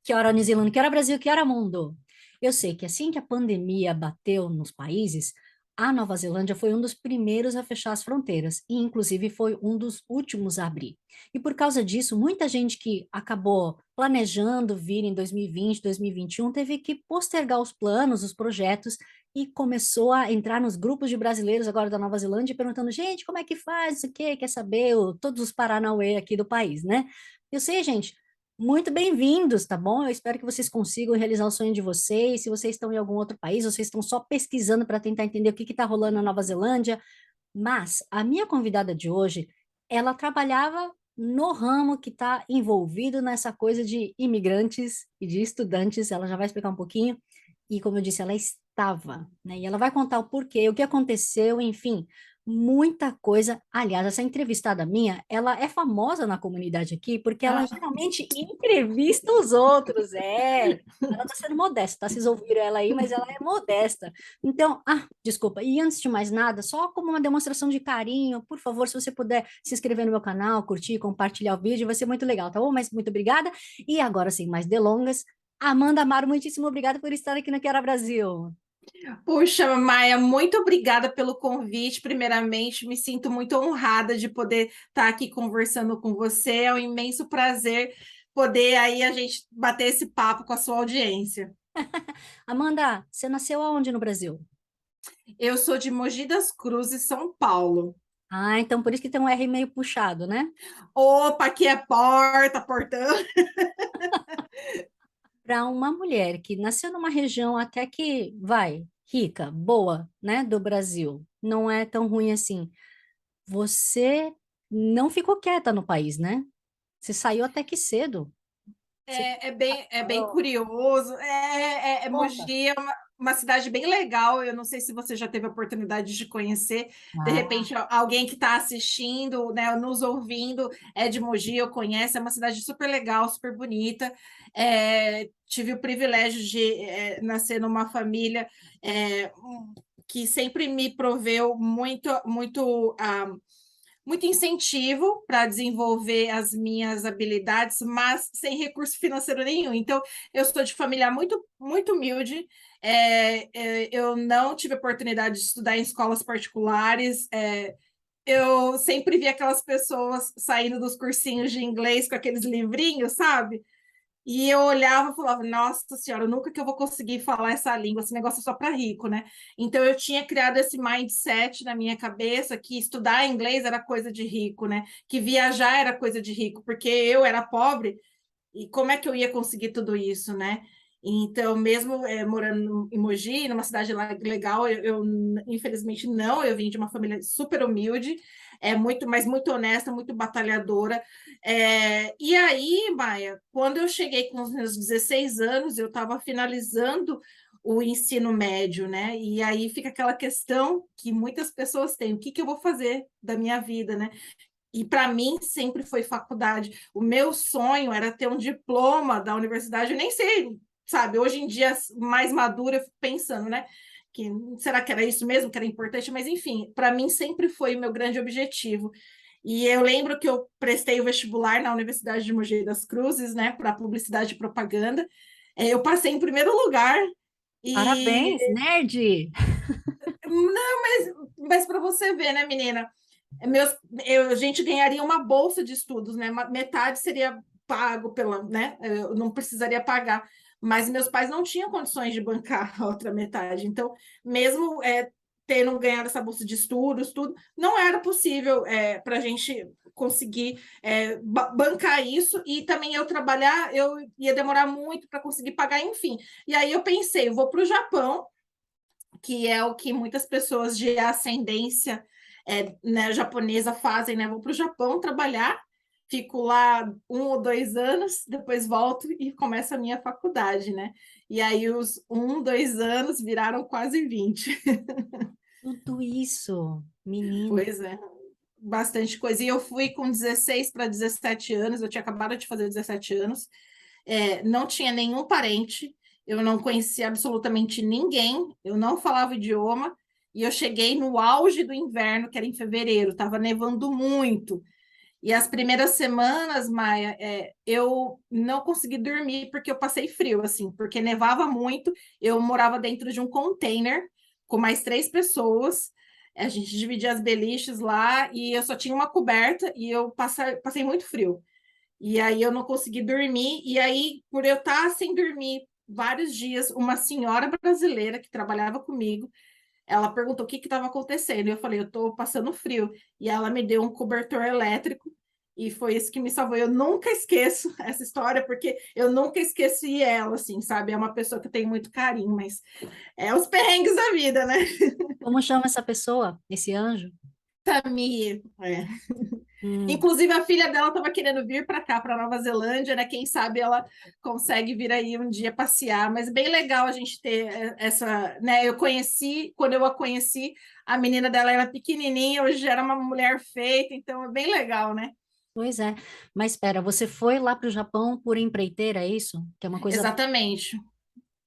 Que hora New Zealand, que hora Brasil, que hora mundo. Eu sei que assim que a pandemia bateu nos países, a Nova Zelândia foi um dos primeiros a fechar as fronteiras e, inclusive, foi um dos últimos a abrir. E por causa disso, muita gente que acabou planejando vir em 2020, 2021, teve que postergar os planos, os projetos e começou a entrar nos grupos de brasileiros agora da Nova Zelândia perguntando, gente, como é que faz, isso aqui, quer saber, todos os Paranauê aqui do país, né? Eu sei, gente, muito bem-vindos, tá bom? Eu espero que vocês consigam realizar o sonho de vocês. Se vocês estão em algum outro país, vocês estão só pesquisando para tentar entender o que está rolando na Nova Zelândia. Mas a minha convidada de hoje, ela trabalhava no ramo que está envolvido nessa coisa de imigrantes e de estudantes. Ela já vai explicar um pouquinho. E como eu disse, ela estava, né? E ela vai contar o porquê, o que aconteceu, enfim, muita coisa. Aliás, essa entrevistada minha, ela é famosa na comunidade aqui porque ela Ah, geralmente entrevista os outros. É, ela está sendo modesta, tá? Vocês ouviram ela aí, mas ela é modesta. Então, desculpa. E antes de mais nada, só como uma demonstração de carinho, por favor, se você puder se inscrever no meu canal, curtir, compartilhar o vídeo, vai ser muito legal, tá bom? Mas muito obrigada. E agora, sem mais delongas, Amanda Amaro, muitíssimo obrigada por estar aqui no Quero Brasil. puxa, Maia, muito obrigada pelo convite. Primeiramente, me sinto muito honrada de poder estar aqui conversando com você. É um imenso prazer poder aí a gente bater esse papo com a sua audiência. Amanda, você nasceu aonde no Brasil? Eu sou de Mogi das Cruzes, São Paulo. Então por isso que tem um R meio puxado, né? Opa, aqui é porta, portão. Para uma mulher que nasceu numa região até que, vai, rica, boa, né, do Brasil, não é tão ruim assim. Você não ficou quieta no país, né? Você saiu até que cedo. Você É bem parou. curioso. Conta. Mogi é uma cidade bem legal. Eu não sei se você já teve a oportunidade de conhecer. De Ah, repente, alguém que está assistindo, né, nos ouvindo, é de Mogi, eu conheço. É uma cidade super legal, super bonita. Tive o privilégio de nascer numa família que sempre me proveu muito incentivo para desenvolver as minhas habilidades, mas sem recurso financeiro nenhum. Então, eu sou de família muito, muito humilde. Eu não tive oportunidade de estudar em escolas particulares. Eu sempre vi aquelas pessoas saindo dos cursinhos de inglês com aqueles livrinhos, sabe? E eu olhava e falava, nossa senhora, nunca que eu vou conseguir falar essa língua, esse negócio é só para rico, né? Então eu tinha criado esse mindset na minha cabeça que estudar inglês era coisa de rico, né? Que viajar era coisa de rico, porque eu era pobre e como é que eu ia conseguir tudo isso, né? Então, mesmo morando em Mogi, numa cidade legal, infelizmente não, eu vim de uma família super humilde, mas muito honesta, muito batalhadora. E aí, Maia, quando eu cheguei com os meus 16 anos, eu estava finalizando o ensino médio, né? E aí fica aquela questão que muitas pessoas têm: o que que eu vou fazer da minha vida, né? E para mim sempre foi faculdade. O meu sonho era ter um diploma da universidade. Eu nem sei, sabe? Hoje em dia, mais madura, eu fico pensando, né? Que, será que era isso mesmo que era importante? Mas, enfim, para mim sempre foi o meu grande objetivo. E eu lembro que eu prestei o vestibular na Universidade de Mogi das Cruzes, né, para publicidade e propaganda. Eu passei em primeiro lugar. E parabéns, nerd! não, mas para você ver, né, menina? Meus, a gente ganharia uma bolsa de estudos, né? Metade seria pago pela, né? Eu não precisaria pagar, mas meus pais não tinham condições de bancar a outra metade. Então, mesmo tendo ganhado essa bolsa de estudos, tudo, não era possível para a gente conseguir bancar isso e também eu trabalhar, eu ia demorar muito para conseguir pagar, enfim. E aí eu pensei, eu vou para o Japão, que é o que muitas pessoas de ascendência né, japonesa fazem, né? Vou para o Japão trabalhar, fico lá 1 ou 2 anos, depois volto e começo a minha faculdade, né? E aí os 1, 2 anos viraram quase 20. Tudo isso, menina. Pois é, bastante coisa. E eu fui com 16 para 17 anos, eu tinha acabado de fazer 17 anos, não tinha nenhum parente, eu não conhecia absolutamente ninguém, eu não falava o idioma, e eu cheguei no auge do inverno, que era em fevereiro, estava nevando muito. E as primeiras semanas, Maia, eu não consegui dormir porque eu passei frio, assim, porque nevava muito. Eu morava dentro de um container com mais 3 pessoas. A gente dividia as beliches lá e eu só tinha uma coberta e eu passei muito frio. E aí eu não consegui dormir. E aí, por eu estar sem dormir vários dias, uma senhora brasileira que trabalhava comigo, ela perguntou o que estava acontecendo. E eu falei, eu estou passando frio. E ela me deu um cobertor elétrico. E foi isso que me salvou. Eu nunca esqueço essa história, porque eu nunca esqueci ela, assim, sabe? É uma pessoa que eu tenho muito carinho, mas é os perrengues da vida, né? Como chama essa pessoa, esse anjo? Tamir, Hum, Inclusive, a filha dela estava querendo vir para cá, para Nova Zelândia, né? Quem sabe ela consegue vir aí um dia passear. Mas bem legal a gente ter essa, né? Quando eu a conheci, a menina dela era pequenininha, hoje já era uma mulher feita, então é bem legal, né? pois é. Mas espera, você foi lá para o Japão por empreiteira, é isso? Que é uma coisa. Exatamente.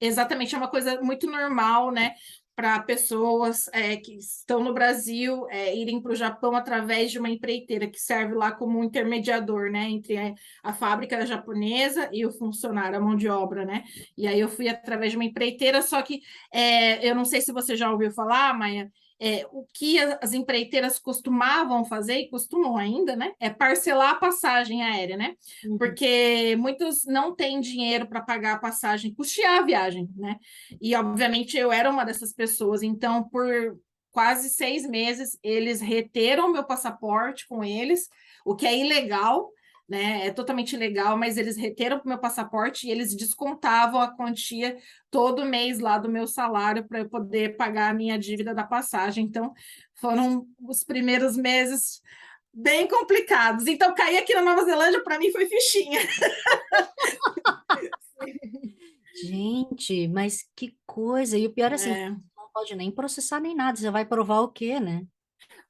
Exatamente, é uma coisa muito normal, né? Para pessoas que estão no Brasil irem para o Japão através de uma empreiteira que serve lá como um intermediador, né? Entre a fábrica japonesa e o funcionário, a mão de obra, né? E aí eu fui através de uma empreiteira, só que eu não sei se você já ouviu falar, Maia, o que as empreiteiras costumavam fazer, e costumam ainda, né? É parcelar a passagem aérea, né? Uhum. Porque muitos não têm dinheiro para pagar a passagem, custear a viagem, né? E, obviamente, eu era uma dessas pessoas. Então, por quase 6 meses, eles reteram meu passaporte com eles, o que é ilegal, né? É totalmente ilegal, mas eles reteram o meu passaporte e eles descontavam a quantia todo mês lá do meu salário para eu poder pagar a minha dívida da passagem. Então, foram os primeiros meses bem complicados. Então, cair aqui na Nova Zelândia, para mim, foi fichinha. Gente, mas que coisa! E o pior é assim, É. não pode nem processar nem nada, você vai provar o quê, né?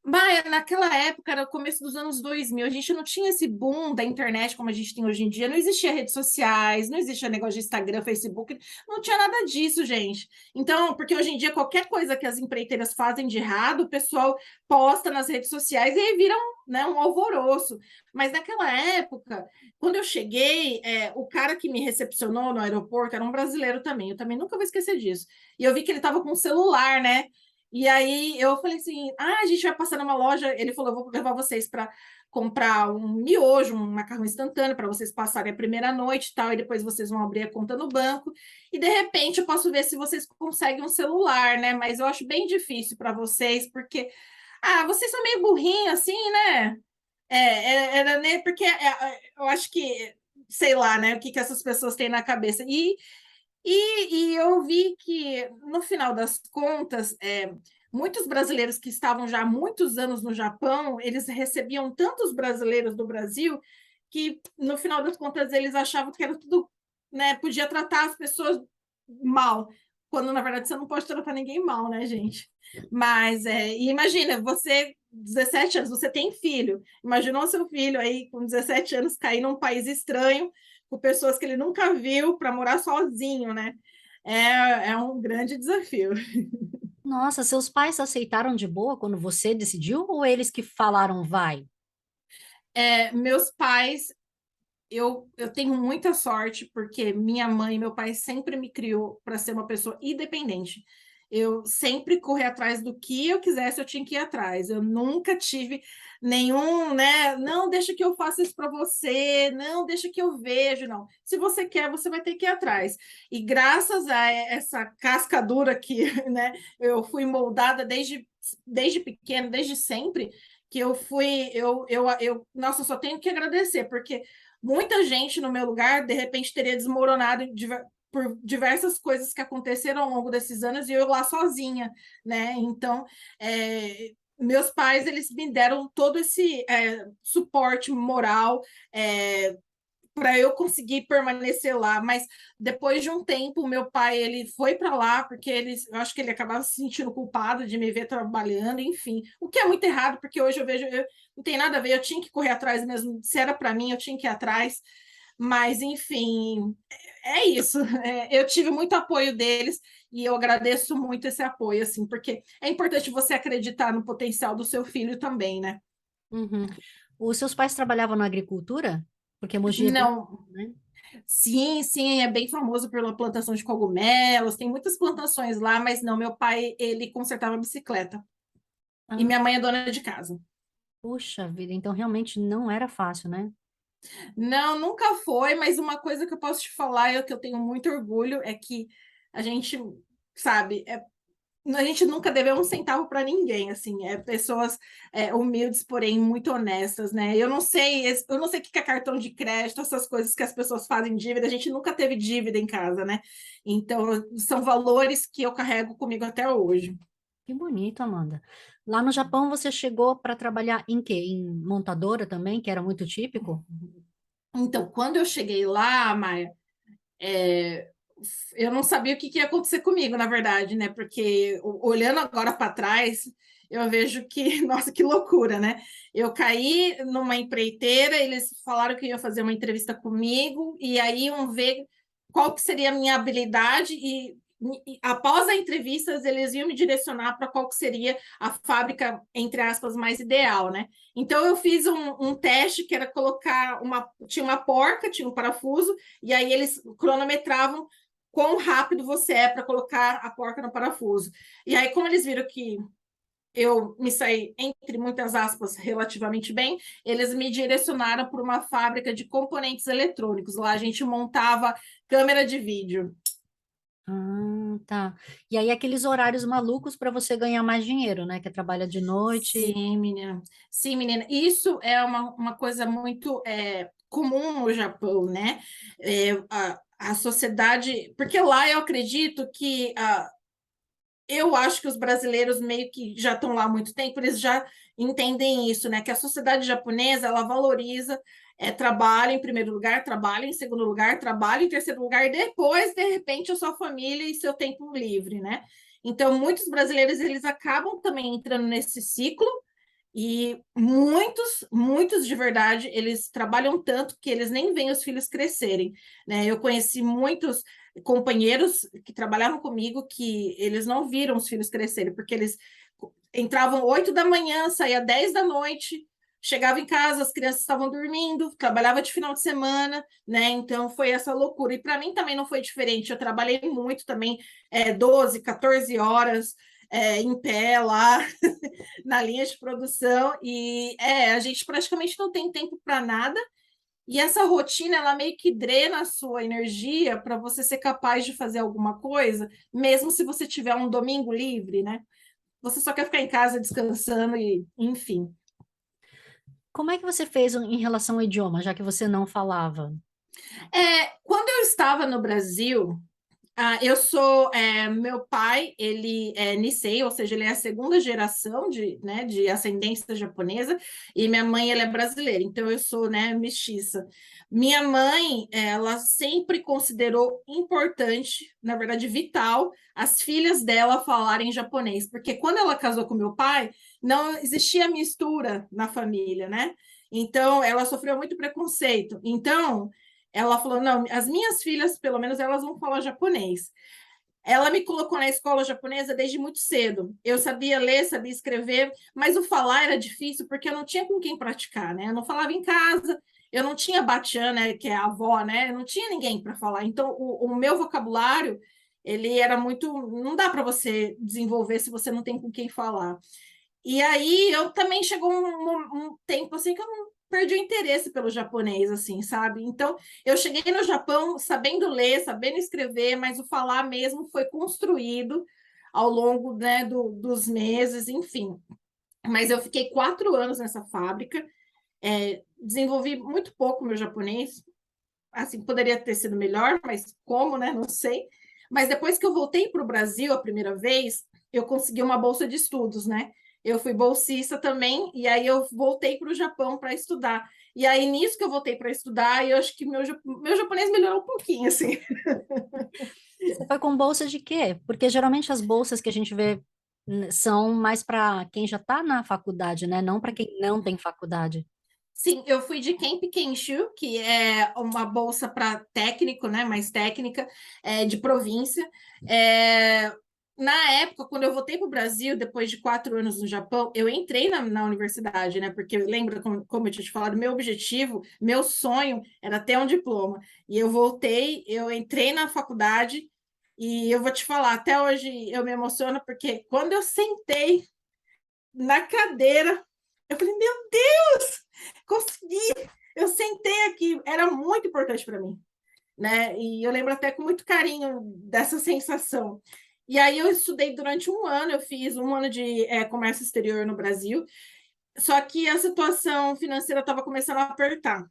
Mas naquela época, era o começo dos anos 2000, a gente não tinha esse boom da internet como a gente tem hoje em dia, não existia redes sociais, não existia negócio de Instagram, Facebook, não tinha nada disso, gente. Então, porque hoje em dia, qualquer coisa que as empreiteiras fazem de errado, o pessoal posta nas redes sociais e aí vira né, um alvoroço. Mas naquela época, quando eu cheguei, o cara que me recepcionou no aeroporto era um brasileiro também, eu também nunca vou esquecer disso. E eu vi que ele estava com um celular, né? E aí eu falei assim: a gente vai passar numa loja. Ele falou: eu vou levar vocês para comprar um miojo, um macarrão instantâneo para vocês passarem a primeira noite e tal, e depois vocês vão abrir a conta no banco. E de repente eu posso ver se vocês conseguem um celular, né? Mas eu acho bem difícil para vocês, porque vocês são meio burrinhos assim, né? Era, né? Porque eu acho que, sei lá, né? O que essas pessoas têm na cabeça. E eu vi que, no final das contas, muitos brasileiros que estavam já há muitos anos no Japão, eles recebiam tantos brasileiros do Brasil que, no final das contas, eles achavam que era tudo, né, podia tratar as pessoas mal, quando, na verdade, você não pode tratar ninguém mal, né, gente? Mas, e imagina, você, 17 anos, você tem filho, imaginou seu filho aí com 17 anos cair num país estranho, com pessoas que ele nunca viu para morar sozinho, né? É um grande desafio. Nossa, seus pais aceitaram de boa quando você decidiu ou eles que falaram vai? Meus pais, eu tenho muita sorte, porque minha mãe e meu pai sempre me criou para ser uma pessoa independente. Eu sempre corri atrás do que eu quisesse, eu tinha que ir atrás. Eu nunca tive nenhum, né? Não, deixa que eu faça isso para você, não, deixa que eu vejo, não. Se você quer, você vai ter que ir atrás. E graças a essa casca dura que, né, eu fui moldada desde pequeno, desde sempre, que eu fui, nossa, eu só tenho que agradecer, porque muita gente no meu lugar, de repente, teria desmoronado por diversas coisas que aconteceram ao longo desses anos e eu lá sozinha, né? Então, meus pais, eles me deram todo esse suporte moral, para eu conseguir permanecer lá, mas depois de um tempo, meu pai ele foi para lá porque eu acho que ele acabava se sentindo culpado de me ver trabalhando, enfim, o que é muito errado porque hoje eu vejo não tem nada a ver, eu tinha que correr atrás mesmo, se era para mim eu tinha que ir atrás, mas enfim, é isso. Eu tive muito apoio deles e eu agradeço muito esse apoio, assim, porque é importante você acreditar no potencial do seu filho também, né? Uhum. Os seus pais trabalhavam na agricultura? Porque Mogi é bem, Não, né? sim, sim, é bem famoso pela plantação de cogumelos, tem muitas plantações lá, mas não, meu pai, ele consertava bicicleta. E Ah, minha mãe é dona de casa. puxa vida, então realmente não era fácil, né? Não, nunca foi, mas uma coisa que eu posso te falar, que eu tenho muito orgulho, é que a gente, sabe, a gente nunca deveu um centavo para ninguém, assim, pessoas humildes, porém muito honestas, né? Eu não sei o que é cartão de crédito, essas coisas que as pessoas fazem dívida, a gente nunca teve dívida em casa, né? Então, são valores que eu carrego comigo até hoje. Que bonito, Amanda. Lá no Japão você chegou para trabalhar em quê? Em montadora também, que era muito típico? Então, quando eu cheguei lá, Maia, eu não sabia o que ia acontecer comigo, na verdade, né? Porque olhando agora para trás, eu vejo que, nossa, que loucura, né? Eu caí numa empreiteira, eles falaram que iam fazer uma entrevista comigo, e aí iam ver qual que seria a minha habilidade, e após a entrevista, eles iam me direcionar para qual que seria a fábrica, entre aspas, mais ideal, né? Então eu fiz um teste que era colocar tinha uma porca, tinha um parafuso, e aí eles cronometravam quão rápido você é para colocar a porca no parafuso. E aí, como eles viram que eu me saí, entre muitas aspas, relativamente bem, eles me direcionaram para uma fábrica de componentes eletrônicos. Lá a gente montava câmera de vídeo. Ah, tá. E aí aqueles horários malucos para você ganhar mais dinheiro, né? Que é trabalha de noite. Sim, menina. Sim, menina. Isso é uma coisa muito comum no Japão, né? A sociedade. Porque lá eu acredito que eu acho que os brasileiros meio que já estão lá há muito tempo, eles já entendem isso, né? Que a sociedade japonesa, ela valoriza trabalho em primeiro lugar, trabalho em segundo lugar, trabalho em terceiro lugar, e depois, de repente, a sua família e seu tempo livre, né? Então, muitos brasileiros, eles acabam também entrando nesse ciclo, e muitos de verdade, eles trabalham tanto que eles nem veem os filhos crescerem, né? Eu conheci muitos companheiros que trabalhavam comigo que eles não viram os filhos crescerem, porque eles entravam 8 da manhã, saía 10 da noite, chegava em casa, as crianças estavam dormindo, trabalhava de final de semana, né? Então foi essa loucura. E para mim também não foi diferente. Eu trabalhei muito também, 12, 14 horas em pé lá na linha de produção, e a gente praticamente não tem tempo para nada, e essa rotina ela meio que drena a sua energia para você ser capaz de fazer alguma coisa, mesmo se você tiver um domingo livre, né? Você só quer ficar em casa descansando e, enfim. Como é que você fez em relação ao idioma, já que você não falava? Quando eu estava no Brasil, meu pai, ele é Nisei, ou seja, ele é a segunda geração né, de ascendência japonesa, e minha mãe, ela é brasileira, então eu sou, né, mestiça. Minha mãe, ela sempre considerou importante, na verdade, vital, as filhas dela falarem japonês, porque quando ela casou com meu pai, não existia mistura na família, né? Então, ela sofreu muito preconceito. Então, ela falou: não, as minhas filhas, pelo menos, elas vão falar japonês. Ela me colocou na escola japonesa desde muito cedo. Eu sabia ler, sabia escrever, mas o falar era difícil porque eu não tinha com quem praticar, né? Eu não falava em casa, eu não tinha batian, né, que é a avó, né? Eu não tinha ninguém para falar. Então, o meu vocabulário, ele era muito. Não dá para você desenvolver se você não tem com quem falar. E aí eu também chegou um tempo assim que eu não perdi o interesse pelo japonês, assim, sabe? Então eu cheguei no Japão sabendo ler, sabendo escrever, mas o falar mesmo foi construído ao longo, né, dos meses, enfim. Mas eu fiquei 4 anos nessa fábrica, desenvolvi muito pouco meu japonês, assim, poderia ter sido melhor, mas como, né? Não sei. Mas depois que eu voltei para o Brasil a primeira vez, eu consegui uma bolsa de estudos, né? Eu fui bolsista também, e aí eu voltei para o Japão para estudar. E aí, nisso que eu voltei para estudar, eu acho que meu japonês melhorou um pouquinho, assim. Você foi com bolsa de quê? Porque geralmente as bolsas que a gente vê são mais para quem já está na faculdade, né? Não para quem não tem faculdade. Sim, eu fui de Kemp Kenshu, que é uma bolsa para técnico, né? Mais técnica, de província. É, na época, quando eu voltei para o Brasil, depois de 4 anos no Japão, eu entrei na universidade, né? Porque lembra, como eu tinha te falado, meu objetivo, meu sonho era ter um diploma. E eu voltei, eu entrei na faculdade, e eu vou te falar, até hoje eu me emociono, porque quando eu sentei na cadeira, eu falei, meu Deus, consegui! Eu sentei aqui, era muito importante para mim, né? E eu lembro até com muito carinho dessa sensação. E aí eu estudei durante um ano, eu fiz um ano de comércio exterior no Brasil, só que a situação financeira estava começando a apertar.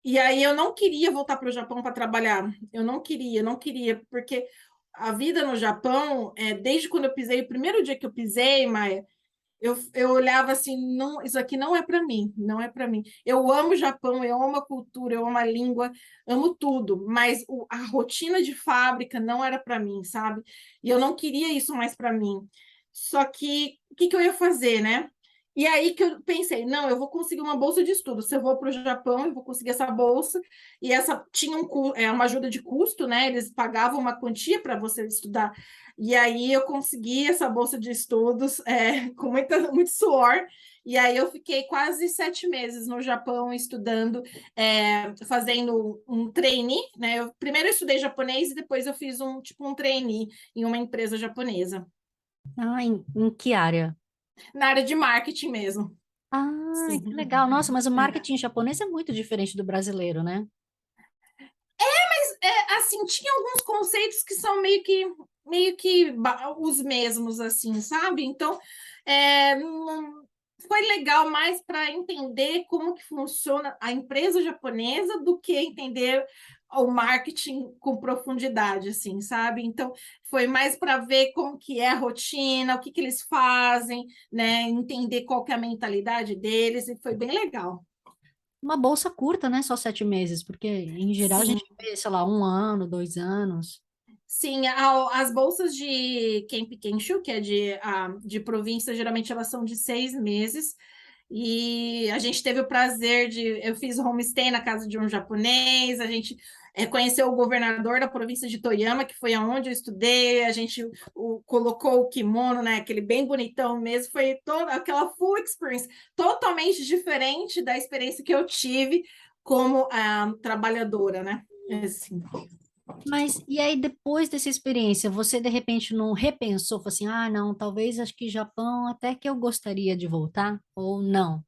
E aí eu não queria voltar para o Japão para trabalhar. Eu não queria, porque a vida no Japão, desde quando eu pisei, o primeiro dia que eu pisei, Maia, eu olhava assim, não, isso aqui não é para mim, não é para mim. Eu amo o Japão, eu amo a cultura, eu amo a língua, amo tudo, mas a rotina de fábrica não era para mim, sabe? E eu não queria isso mais para mim. Só que o que que eu ia fazer, né? E aí que eu pensei, não, eu vou conseguir uma bolsa de estudo. Se eu vou para o Japão, eu vou conseguir essa bolsa. E essa tinha uma ajuda de custo, né? Eles pagavam uma quantia para você estudar. E aí eu consegui essa bolsa de estudos com muito suor. E aí eu fiquei quase 7 meses no Japão estudando, fazendo um trainee, né? Eu primeiro estudei japonês e depois eu fiz um trainee em uma empresa japonesa, Ah, em que área? na área de marketing mesmo. Ah, que Sim. legal. Nossa, mas o É. marketing japonês é muito diferente do brasileiro, né? Assim, tinha alguns conceitos que são os mesmos, assim, sabe? Então, foi legal mais para entender como que funciona a empresa japonesa do que entender o marketing com profundidade, assim, sabe? Então, foi mais para ver como que é a rotina, o que que eles fazem, né? Entender qual que é a mentalidade deles, e foi bem legal. Uma bolsa curta, né? Só 7 meses, porque em geral a Sim. gente vê, sei lá, 1 ano, 2 anos. Sim, as bolsas de Kemp Kensho, que é de província, geralmente elas são de 6 meses. E a gente teve o prazer eu fiz homestay na casa de um japonês, a gente conheceu o governador da província de Toyama, que foi aonde eu estudei, a gente colocou o kimono, né, aquele bem bonitão mesmo, foi toda aquela full experience, totalmente diferente da experiência que eu tive como trabalhadora, né? Assim. Mas, e aí, depois dessa experiência, você de repente não repensou, falou assim, ah, não, talvez acho que Japão até que eu gostaria de voltar, ou não?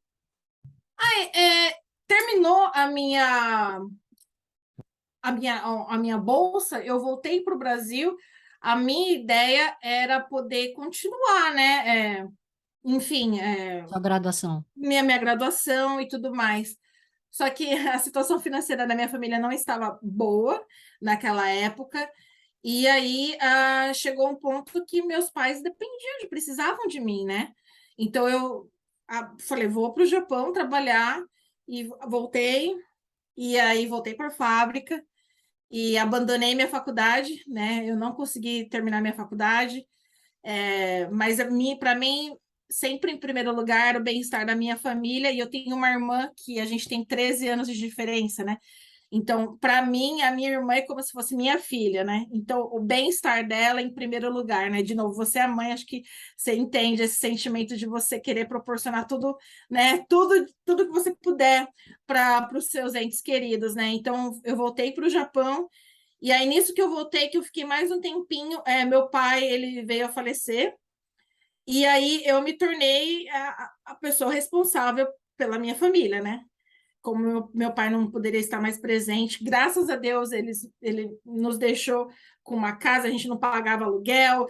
Terminou a minha bolsa, eu voltei para o Brasil. A minha ideia era poder continuar, né? Enfim, Sua graduação. minha graduação e tudo mais. Só que a situação financeira da minha família não estava boa naquela época. E aí chegou um ponto que meus pais dependiam, precisavam de mim, né? Então eu falei, vou para o Japão trabalhar e voltei. E aí voltei para a fábrica e abandonei minha faculdade, né? Eu não consegui terminar minha faculdade, mas para mim, sempre em primeiro lugar era o bem-estar da minha família, e eu tenho uma irmã que a gente tem 13 anos de diferença, né? Então, para mim, a minha irmã é como se fosse minha filha, né? Então, o bem-estar dela em primeiro lugar, né? De novo, você é mãe, acho que você entende esse sentimento de você querer proporcionar tudo, né? Tudo que você puder para os seus entes queridos, né? Então, eu voltei para o Japão, e aí nisso que eu voltei, que eu fiquei mais um tempinho, meu pai, ele veio a falecer, e aí eu me tornei a pessoa responsável pela minha família, né? Como meu pai não poderia estar mais presente, graças a Deus ele nos deixou com uma casa, a gente não pagava aluguel,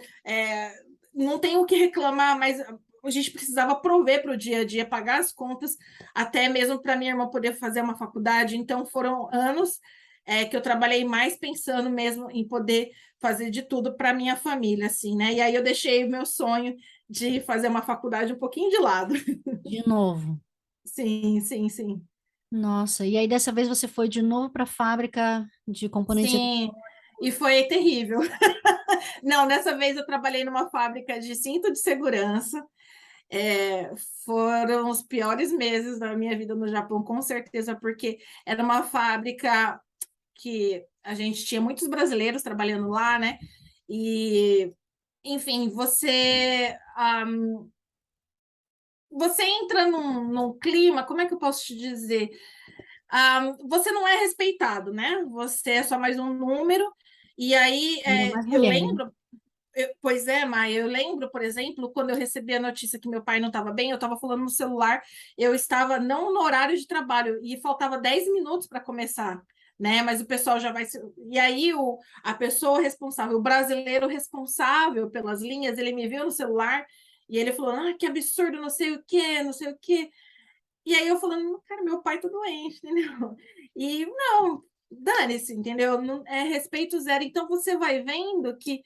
não tem o que reclamar, mas a gente precisava prover para o dia a dia, pagar as contas, até mesmo para minha irmã poder fazer uma faculdade. Então foram anos que eu trabalhei mais pensando mesmo em poder fazer de tudo para minha família, assim, né? E aí eu deixei o meu sonho de fazer uma faculdade um pouquinho de lado. De novo. Sim, sim, sim. Nossa, e aí dessa vez você foi de novo para a fábrica de componentes Sim, e foi terrível. Não, dessa vez eu trabalhei numa fábrica de cinto de segurança. É, foram os piores meses da minha vida no Japão, com certeza, porque era uma fábrica que a gente tinha muitos brasileiros trabalhando lá, né? E enfim, você entra num clima, como é que eu posso te dizer? Você não é respeitado, né? Você é só mais um número. E aí, Ainda mais eu mulher, né? lembro, pois é, Maia, eu lembro, por exemplo, quando eu recebi a notícia que meu pai não estava bem, eu estava falando no celular, eu estava não no horário de trabalho, e faltava 10 minutos para começar, né? Mas o pessoal já vai. E aí, a pessoa responsável, o brasileiro responsável pelas linhas, ele me viu no celular e ele falou: Ah, que absurdo, não sei o quê, não sei o quê. E aí eu falando, cara, meu pai tá doente, entendeu? E não, dane-se, entendeu? Não, é respeito zero. Então você vai vendo que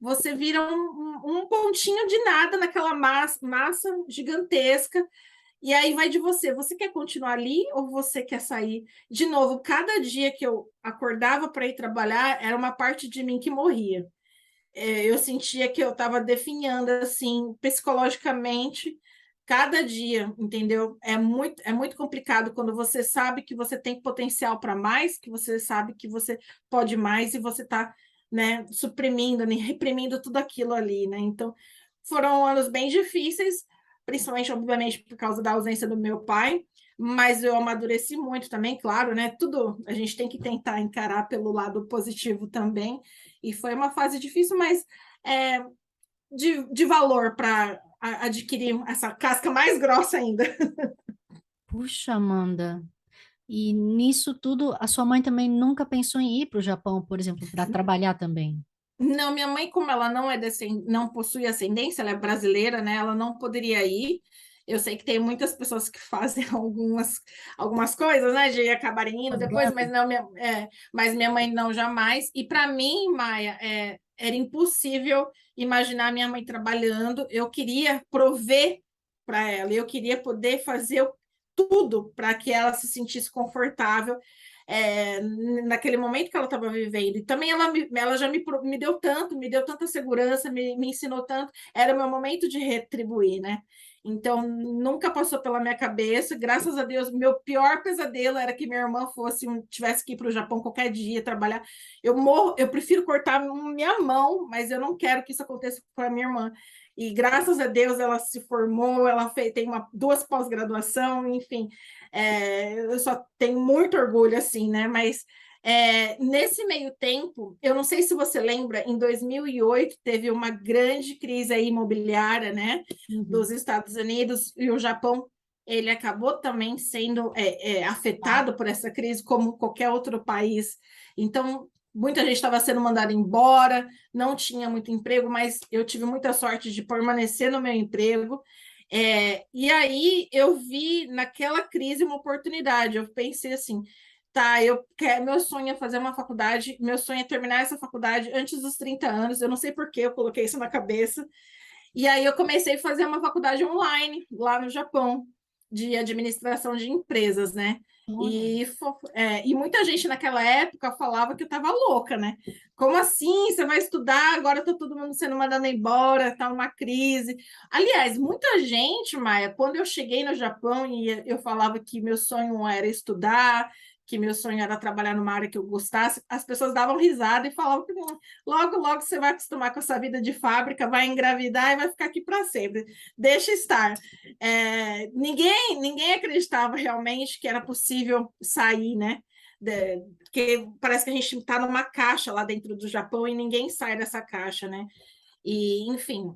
você vira um pontinho de nada naquela massa gigantesca, e aí vai de você. Você quer continuar ali ou você quer sair? De novo, cada dia que eu acordava para ir trabalhar, era uma parte de mim que morria. Eu sentia que eu estava definhando assim, psicologicamente, cada dia, entendeu? É muito complicado quando você sabe que você tem potencial para mais, que você sabe que você pode mais e você está, né, suprimindo, né, reprimindo tudo aquilo ali, né? Então, foram anos bem difíceis, principalmente, obviamente, por causa da ausência do meu pai, mas eu amadureci muito também, claro, né? Tudo a gente tem que tentar encarar pelo lado positivo também. E foi uma fase difícil, mas é, de valor para adquirir essa casca mais grossa ainda. Puxa, Amanda. E nisso tudo, a sua mãe também nunca pensou em ir para o Japão, por exemplo, para trabalhar também? Não, minha mãe, como ela não possui ascendência, ela é brasileira, né? Ela não poderia ir. Eu sei que tem muitas pessoas que fazem algumas coisas, né? De acabarem indo As depois, grandes. mas minha mãe não jamais. E para mim, Maia, era impossível imaginar minha mãe trabalhando. Eu queria prover para ela, eu queria poder fazer tudo para que ela se sentisse confortável naquele momento que ela estava vivendo. E também ela já me deu tanto, me deu tanta segurança, me ensinou tanto. Era o meu momento de retribuir, né? Então, nunca passou pela minha cabeça. Graças a Deus, meu pior pesadelo era que minha irmã tivesse que ir para o Japão qualquer dia trabalhar. Eu prefiro cortar minha mão, mas eu não quero que isso aconteça com a minha irmã. E graças a Deus ela se formou, tem duas pós-graduação, enfim, eu só tenho muito orgulho assim, né? Mas nesse meio tempo, eu não sei se você lembra, em 2008 teve uma grande crise aí imobiliária, né, dos Uhum. Estados Unidos, e o Japão ele acabou também sendo Tá. afetado por essa crise, como qualquer outro país. Então, muita gente estava sendo mandada embora, não tinha muito emprego, mas eu tive muita sorte de permanecer no meu emprego. E aí eu vi naquela crise uma oportunidade. Eu pensei assim, tá, meu sonho é fazer uma faculdade, meu sonho é terminar essa faculdade antes dos 30 anos. Eu não sei por que eu coloquei isso na cabeça. E aí eu comecei a fazer uma faculdade online lá no Japão, de administração de empresas, né? Olha. E muita gente naquela época falava que eu estava louca, né? Como assim? Você vai estudar? Agora está todo mundo sendo mandado embora, está numa crise. Aliás, muita gente, Maia, quando eu cheguei no Japão e eu falava que meu sonho era estudar, que meu sonho era trabalhar numa área que eu gostasse, as pessoas davam risada e falavam que logo, logo você vai acostumar com essa vida de fábrica, vai engravidar e vai ficar aqui para sempre. Deixa estar. Ninguém acreditava realmente que era possível sair, né? Porque parece que a gente está numa caixa lá dentro do Japão e ninguém sai dessa caixa, né? E, enfim.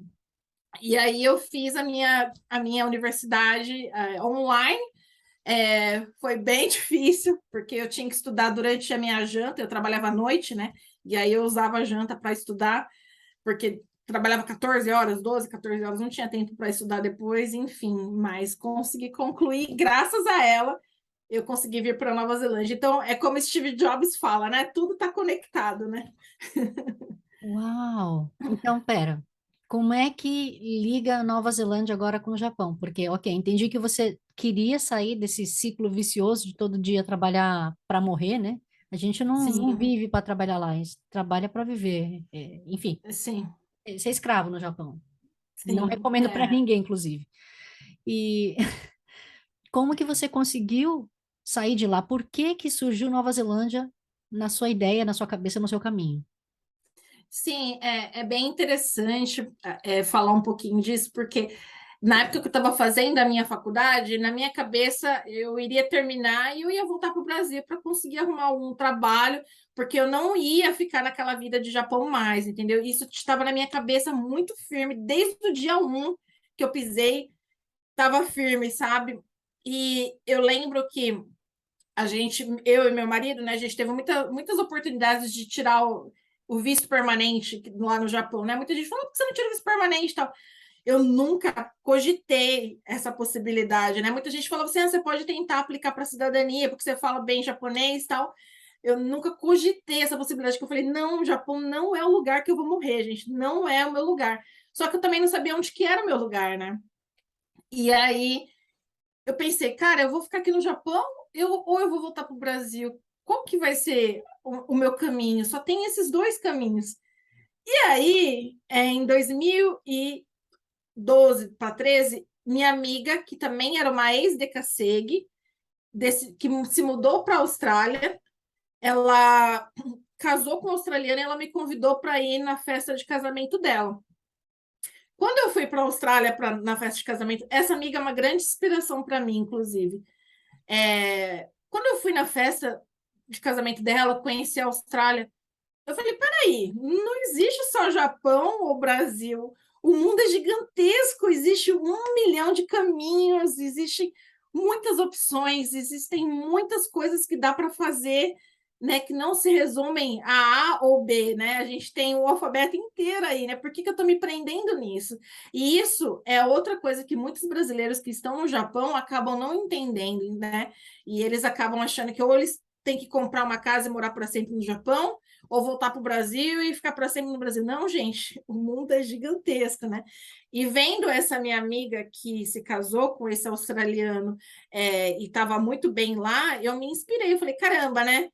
E aí eu fiz a minha universidade online. Foi bem difícil, porque eu tinha que estudar durante a minha janta, eu trabalhava à noite, né? E aí eu usava a janta para estudar, porque trabalhava 14 horas, 12, 14 horas, não tinha tempo para estudar depois, enfim, mas consegui concluir, graças a ela, eu consegui vir para Nova Zelândia. Então, é como Steve Jobs fala, né? Tudo está conectado, né? Uau! Então, pera. Como é que liga a Nova Zelândia agora com o Japão? Porque, ok, entendi que você queria sair desse ciclo vicioso de todo dia trabalhar para morrer, né? A gente não Sim, vive para trabalhar lá, a gente trabalha para viver. Enfim, sim, ser escravo no Japão. Não sim. recomendo para ninguém, inclusive. E como que você conseguiu sair de lá? Por que que surgiu Nova Zelândia na sua ideia, na sua cabeça, no seu caminho? Sim, é bem interessante falar um pouquinho disso, porque na época que eu estava fazendo a minha faculdade, na minha cabeça eu iria terminar e eu ia voltar para o Brasil para conseguir arrumar um trabalho, porque eu não ia ficar naquela vida de Japão mais, entendeu? Isso estava na minha cabeça muito firme, desde o dia 1 que eu pisei, estava firme, sabe? E eu lembro que eu e meu marido, né, a gente teve muitas oportunidades de tirar o visto permanente lá no Japão, né? Muita gente falou, por que você não tira o visto permanente e tal? Eu nunca cogitei essa possibilidade, né? Muita gente falou assim, você pode tentar aplicar para cidadania, porque você fala bem japonês e tal. Eu nunca cogitei essa possibilidade, que eu falei, não, o Japão não é o lugar que eu vou morrer, gente, não é o meu lugar. Só que eu também não sabia onde que era o meu lugar, né? E aí eu pensei, cara, eu vou ficar aqui no Japão ou eu vou voltar para o Brasil? Qual que vai ser o meu caminho? Só tem esses dois caminhos. E aí, em 2012 para 13, minha amiga, que também era uma ex-DECASEG, que se mudou para a Austrália, ela casou com um australiano e ela me convidou para ir na festa de casamento dela. Quando eu fui para a Austrália na festa de casamento, essa amiga é uma grande inspiração para mim, inclusive. Quando eu fui na festa de casamento dela, conheci a Austrália, eu falei, peraí, não existe só Japão ou Brasil. O mundo é gigantesco, existe 1 milhão de caminhos, existem muitas opções, existem muitas coisas que dá para fazer, né, que não se resumem a ou B, né? A gente tem o alfabeto inteiro aí, né? Por que eu estou me prendendo nisso? E isso é outra coisa que muitos brasileiros que estão no Japão acabam não entendendo, né? E eles acabam achando que ou eles têm que comprar uma casa e morar para sempre no Japão, ou voltar para o Brasil e ficar para sempre no Brasil. Não, gente, o mundo é gigantesco, né? E vendo essa minha amiga que se casou com esse australiano e estava muito bem lá, eu me inspirei. Eu falei, caramba, né?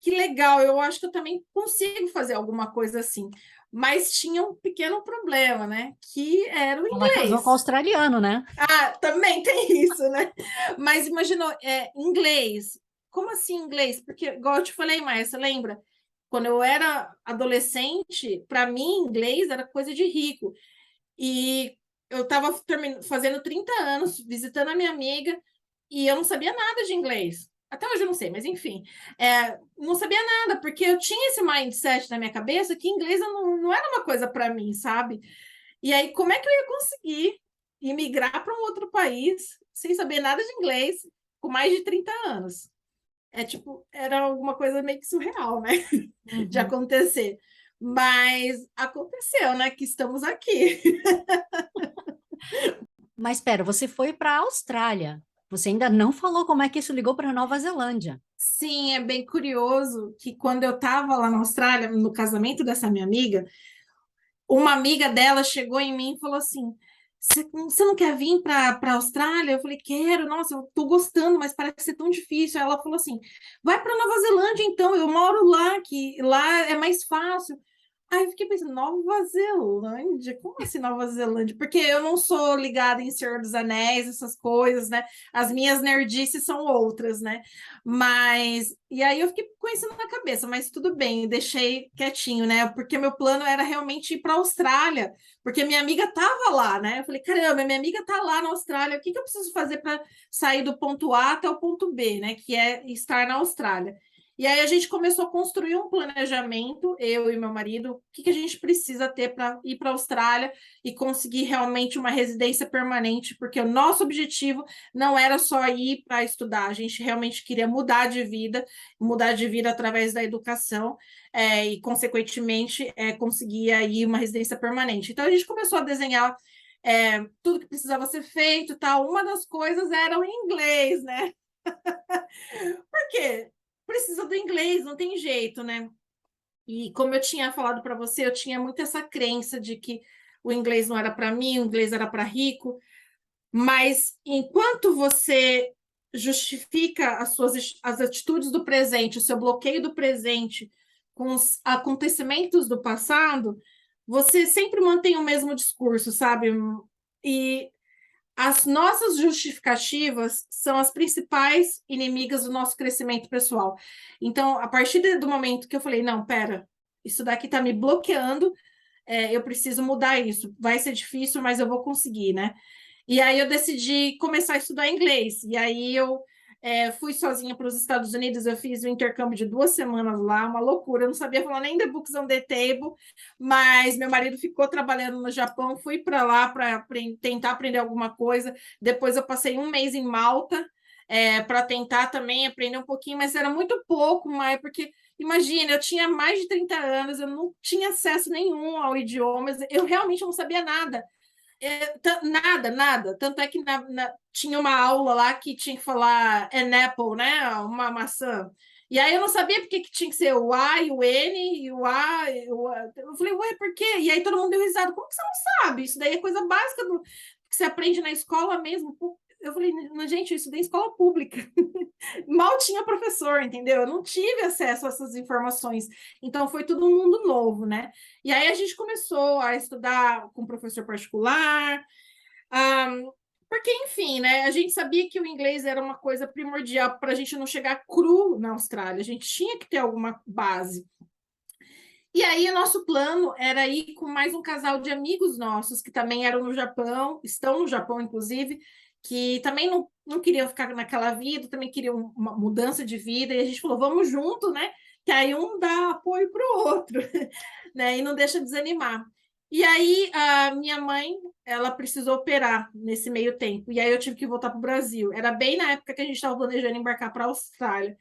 Que legal, eu acho que eu também consigo fazer alguma coisa assim. Mas tinha um pequeno problema, né? Que era o Ela casou com o inglês. australiano, né? Ah, também tem isso, né? Mas imaginou, inglês. Como assim inglês? Porque, igual eu te falei, Maia, você lembra? Quando eu era adolescente, para mim, inglês era coisa de rico. E eu estava fazendo 30 anos, visitando a minha amiga, e eu não sabia nada de inglês. Até hoje eu não sei, mas enfim. Não sabia nada, porque eu tinha esse mindset na minha cabeça que inglês não era uma coisa para mim, sabe? E aí, como é que eu ia conseguir imigrar para um outro país sem saber nada de inglês com mais de 30 anos? Tipo, era alguma coisa meio que surreal, né? De Uhum. acontecer. Mas aconteceu, né? Que estamos aqui. Mas espera, você foi para a Austrália. Você ainda não falou como é que isso ligou para Nova Zelândia. Sim, é bem curioso que quando eu estava lá na Austrália, no casamento dessa minha amiga, uma amiga dela chegou em mim e falou assim: Você não quer vir para a Austrália? Eu falei: Quero, nossa, eu tô gostando, mas parece ser tão difícil. Aí ela falou assim: Vai para Nova Zelândia, então, eu moro lá, que lá é mais fácil. Aí eu fiquei pensando, Nova Zelândia? Como assim Nova Zelândia? Porque eu não sou ligada em Senhor dos Anéis, essas coisas, né? As minhas nerdices são outras, né? Mas, e aí eu fiquei com isso na cabeça, mas tudo bem, deixei quietinho, né? Porque meu plano era realmente ir para a Austrália, porque minha amiga estava lá, né? Eu falei, caramba, minha amiga está lá na Austrália, o que que eu preciso fazer para sair do ponto A até o ponto B, né? Que é estar na Austrália. E aí a gente começou a construir um planejamento, eu e meu marido, o que que a gente precisa ter para ir para a Austrália e conseguir realmente uma residência permanente, porque o nosso objetivo não era só ir para estudar, a gente realmente queria mudar de vida através da educação, e, consequentemente, conseguir aí uma residência permanente. Então a gente começou a desenhar tudo que precisava ser feito, tal. Uma das coisas era o inglês, né? Por quê? Precisa do inglês, não tem jeito, né? E como eu tinha falado para você, eu tinha muito essa crença de que o inglês não era para mim, o inglês era para rico, mas enquanto você justifica as atitudes do presente, o seu bloqueio do presente com os acontecimentos do passado, você sempre mantém o mesmo discurso, sabe? E as nossas justificativas são as principais inimigas do nosso crescimento pessoal. Então, a partir do momento que eu falei, não, pera, isso daqui está me bloqueando, eu preciso mudar isso. Vai ser difícil, mas eu vou conseguir, né? E aí eu decidi começar a estudar inglês. E aí eu fui sozinha para os Estados Unidos, eu fiz um intercâmbio de 2 semanas lá, uma loucura. Eu não sabia falar nem The Books on the Table, mas meu marido ficou trabalhando no Japão, fui para lá para tentar aprender alguma coisa. Depois eu passei um mês em Malta. Para tentar também aprender um pouquinho, mas era muito pouco, mas porque imagina, eu tinha mais de 30 anos, eu não tinha acesso nenhum ao idioma, eu realmente não sabia nada. Nada, nada. Tanto é que tinha uma aula lá que tinha que falar an apple, né? Uma maçã. E aí eu não sabia porque que tinha que ser o A e o N e o A. E o A. Eu falei, ué, por quê? E aí todo mundo deu risada. Como que você não sabe? Isso daí é coisa básica que você aprende na escola mesmo. Eu falei, gente, isso daí é escola pública. Mal tinha professor, entendeu? Eu não tive acesso a essas informações. Então foi tudo um mundo novo, né? E aí a gente começou a estudar com professor particular, porque, enfim, né? A gente sabia que o inglês era uma coisa primordial para a gente não chegar cru na Austrália. A gente tinha que ter alguma base. E aí, o nosso plano era ir com mais um casal de amigos nossos, que também eram no Japão, estão no Japão, inclusive, que também não queriam ficar naquela vida, também queriam uma mudança de vida, e a gente falou, vamos junto, né? Que aí um dá apoio para o outro, né? E não deixa desanimar. E aí, a minha mãe, ela precisou operar nesse meio tempo, e aí eu tive que voltar para o Brasil. Era bem na época que a gente estava planejando embarcar para a Austrália.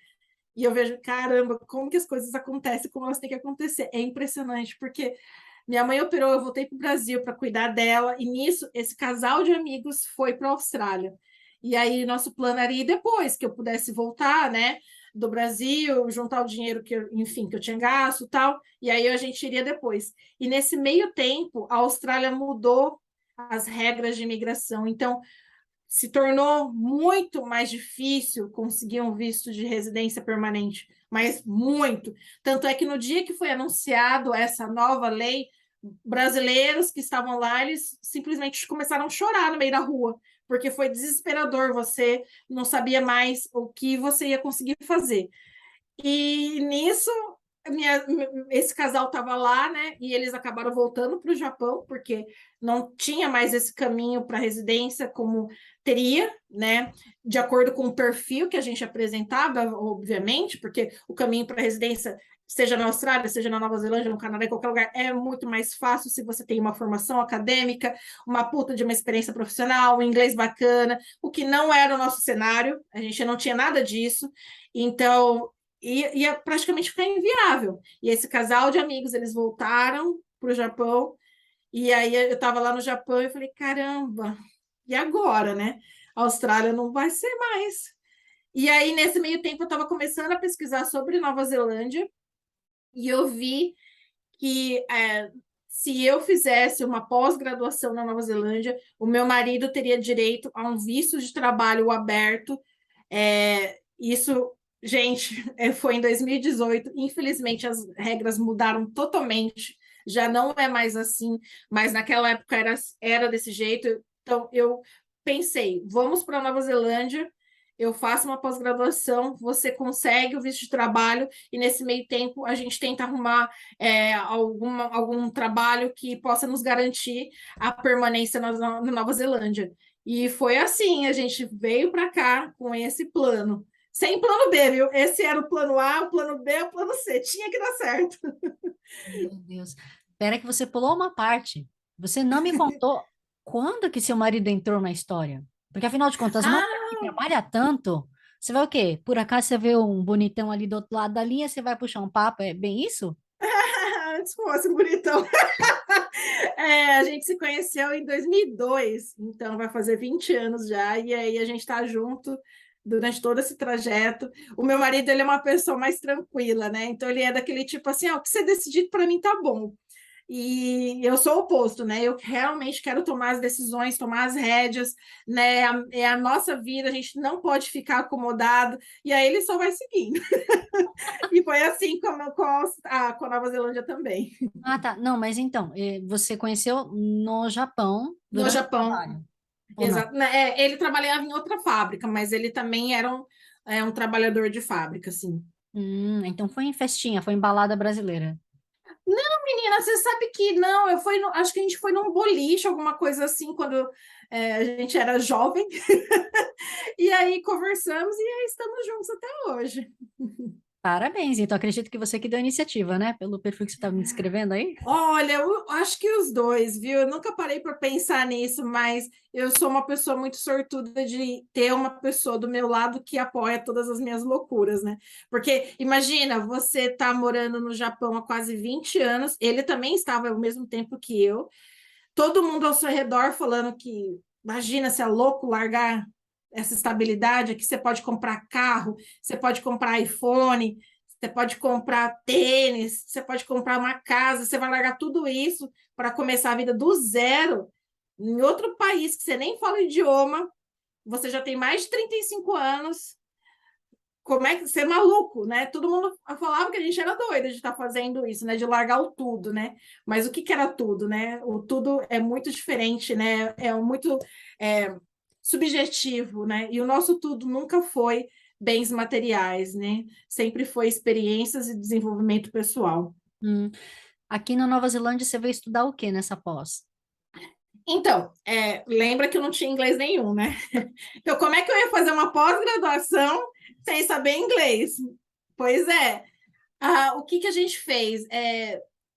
E eu vejo, caramba, como que as coisas acontecem, como elas têm que acontecer. É impressionante, porque minha mãe operou, eu voltei para o Brasil para cuidar dela, e nisso, esse casal de amigos foi para a Austrália. E aí, nosso plano era ir depois, que eu pudesse voltar, né, do Brasil, juntar o dinheiro que eu, enfim, que eu tinha gasto e tal, e aí a gente iria depois. E nesse meio tempo, a Austrália mudou as regras de imigração. Então, se tornou muito mais difícil conseguir um visto de residência permanente, mas muito. Tanto é que no dia que foi anunciado essa nova lei, brasileiros que estavam lá, eles simplesmente começaram a chorar no meio da rua, porque foi desesperador, você não sabia mais o que você ia conseguir fazer. E nisso, esse casal estava lá, né? E eles acabaram voltando para o Japão, porque não tinha mais esse caminho para residência como teria, né? De acordo com o perfil que a gente apresentava, obviamente, porque o caminho para residência, seja na Austrália, seja na Nova Zelândia, no Canadá, em qualquer lugar, é muito mais fácil se você tem uma formação acadêmica, uma puta de uma experiência profissional, um inglês bacana, o que não era o nosso cenário, a gente não tinha nada disso. Então, ia praticamente ficar inviável. E esse casal de amigos, eles voltaram para o Japão, e aí eu estava lá no Japão e falei, caramba, e agora, né? A Austrália não vai ser mais. E aí, nesse meio tempo, eu estava começando a pesquisar sobre Nova Zelândia, e eu vi que se eu fizesse uma pós-graduação na Nova Zelândia, o meu marido teria direito a um visto de trabalho aberto. Isso, gente, foi em 2018. Infelizmente, as regras mudaram totalmente. Já não é mais assim, mas naquela época era desse jeito. Então, eu pensei, vamos para a Nova Zelândia, eu faço uma pós-graduação, você consegue o visto de trabalho, e nesse meio tempo a gente tenta arrumar algum trabalho que possa nos garantir a permanência na Nova Zelândia. E foi assim, a gente veio para cá com esse plano. Sem plano B, viu? Esse era o plano A, o plano B, o plano C. Tinha que dar certo. Meu Deus. Espera que você pulou uma parte. Você não me contou quando que seu marido entrou na história. Porque, afinal de contas, uma mulher que Ah, trabalha tanto, você vai o quê? Por acaso você vê um bonitão ali do outro lado da linha, você vai puxar um papo, é bem isso? antes fosse bonitão. A gente se conheceu em 2002, então vai fazer 20 anos já, e aí a gente está junto durante todo esse trajeto. O meu marido, ele é uma pessoa mais tranquila, né? Então ele é daquele tipo assim, o que você decidir para mim tá bom. E eu sou o oposto, né? Eu realmente quero tomar as decisões, tomar as rédeas, né? É a nossa vida, a gente não pode ficar acomodado, e aí ele só vai seguindo. E foi assim com a Nova Zelândia também. Ah, tá. Não, mas então, você conheceu no Japão No durante o Japão, trabalho, ou não? exato. Ele trabalhava em outra fábrica, mas ele também era um trabalhador de fábrica, assim. Então foi em festinha, foi em balada brasileira. Menina, você sabe que não, acho que a gente foi num boliche, alguma coisa assim, quando a gente era jovem, e aí conversamos e aí estamos juntos até hoje. Parabéns, então acredito que você que deu a iniciativa, né? Pelo perfil que você estava me descrevendo aí. Olha, eu acho que os dois, viu? Eu nunca parei para pensar nisso, mas eu sou uma pessoa muito sortuda de ter uma pessoa do meu lado que apoia todas as minhas loucuras, né? Porque imagina, você tá morando no Japão há quase 20 anos, ele também estava ao mesmo tempo que eu, todo mundo ao seu redor falando que, imagina se é louco largar essa estabilidade aqui, você pode comprar carro, você pode comprar iPhone, você pode comprar tênis, você pode comprar uma casa, você vai largar tudo isso para começar a vida do zero em outro país que você nem fala o idioma, você já tem mais de 35 anos, como é que ser maluco, né? Todo mundo falava que a gente era doida de estar fazendo isso, né? De largar o tudo, né? Mas o que que era tudo, né? O tudo é muito diferente, né? É muito é, subjetivo, né? E o nosso tudo nunca foi bens materiais, né? Sempre foi experiências e desenvolvimento pessoal. Hum. Aqui na Nova Zelândia você veio estudar o quê nessa pós? Então, lembra que eu não tinha inglês nenhum, né? Então, como é que eu ia fazer uma pós-graduação sem saber inglês? Pois é. O que que a gente fez?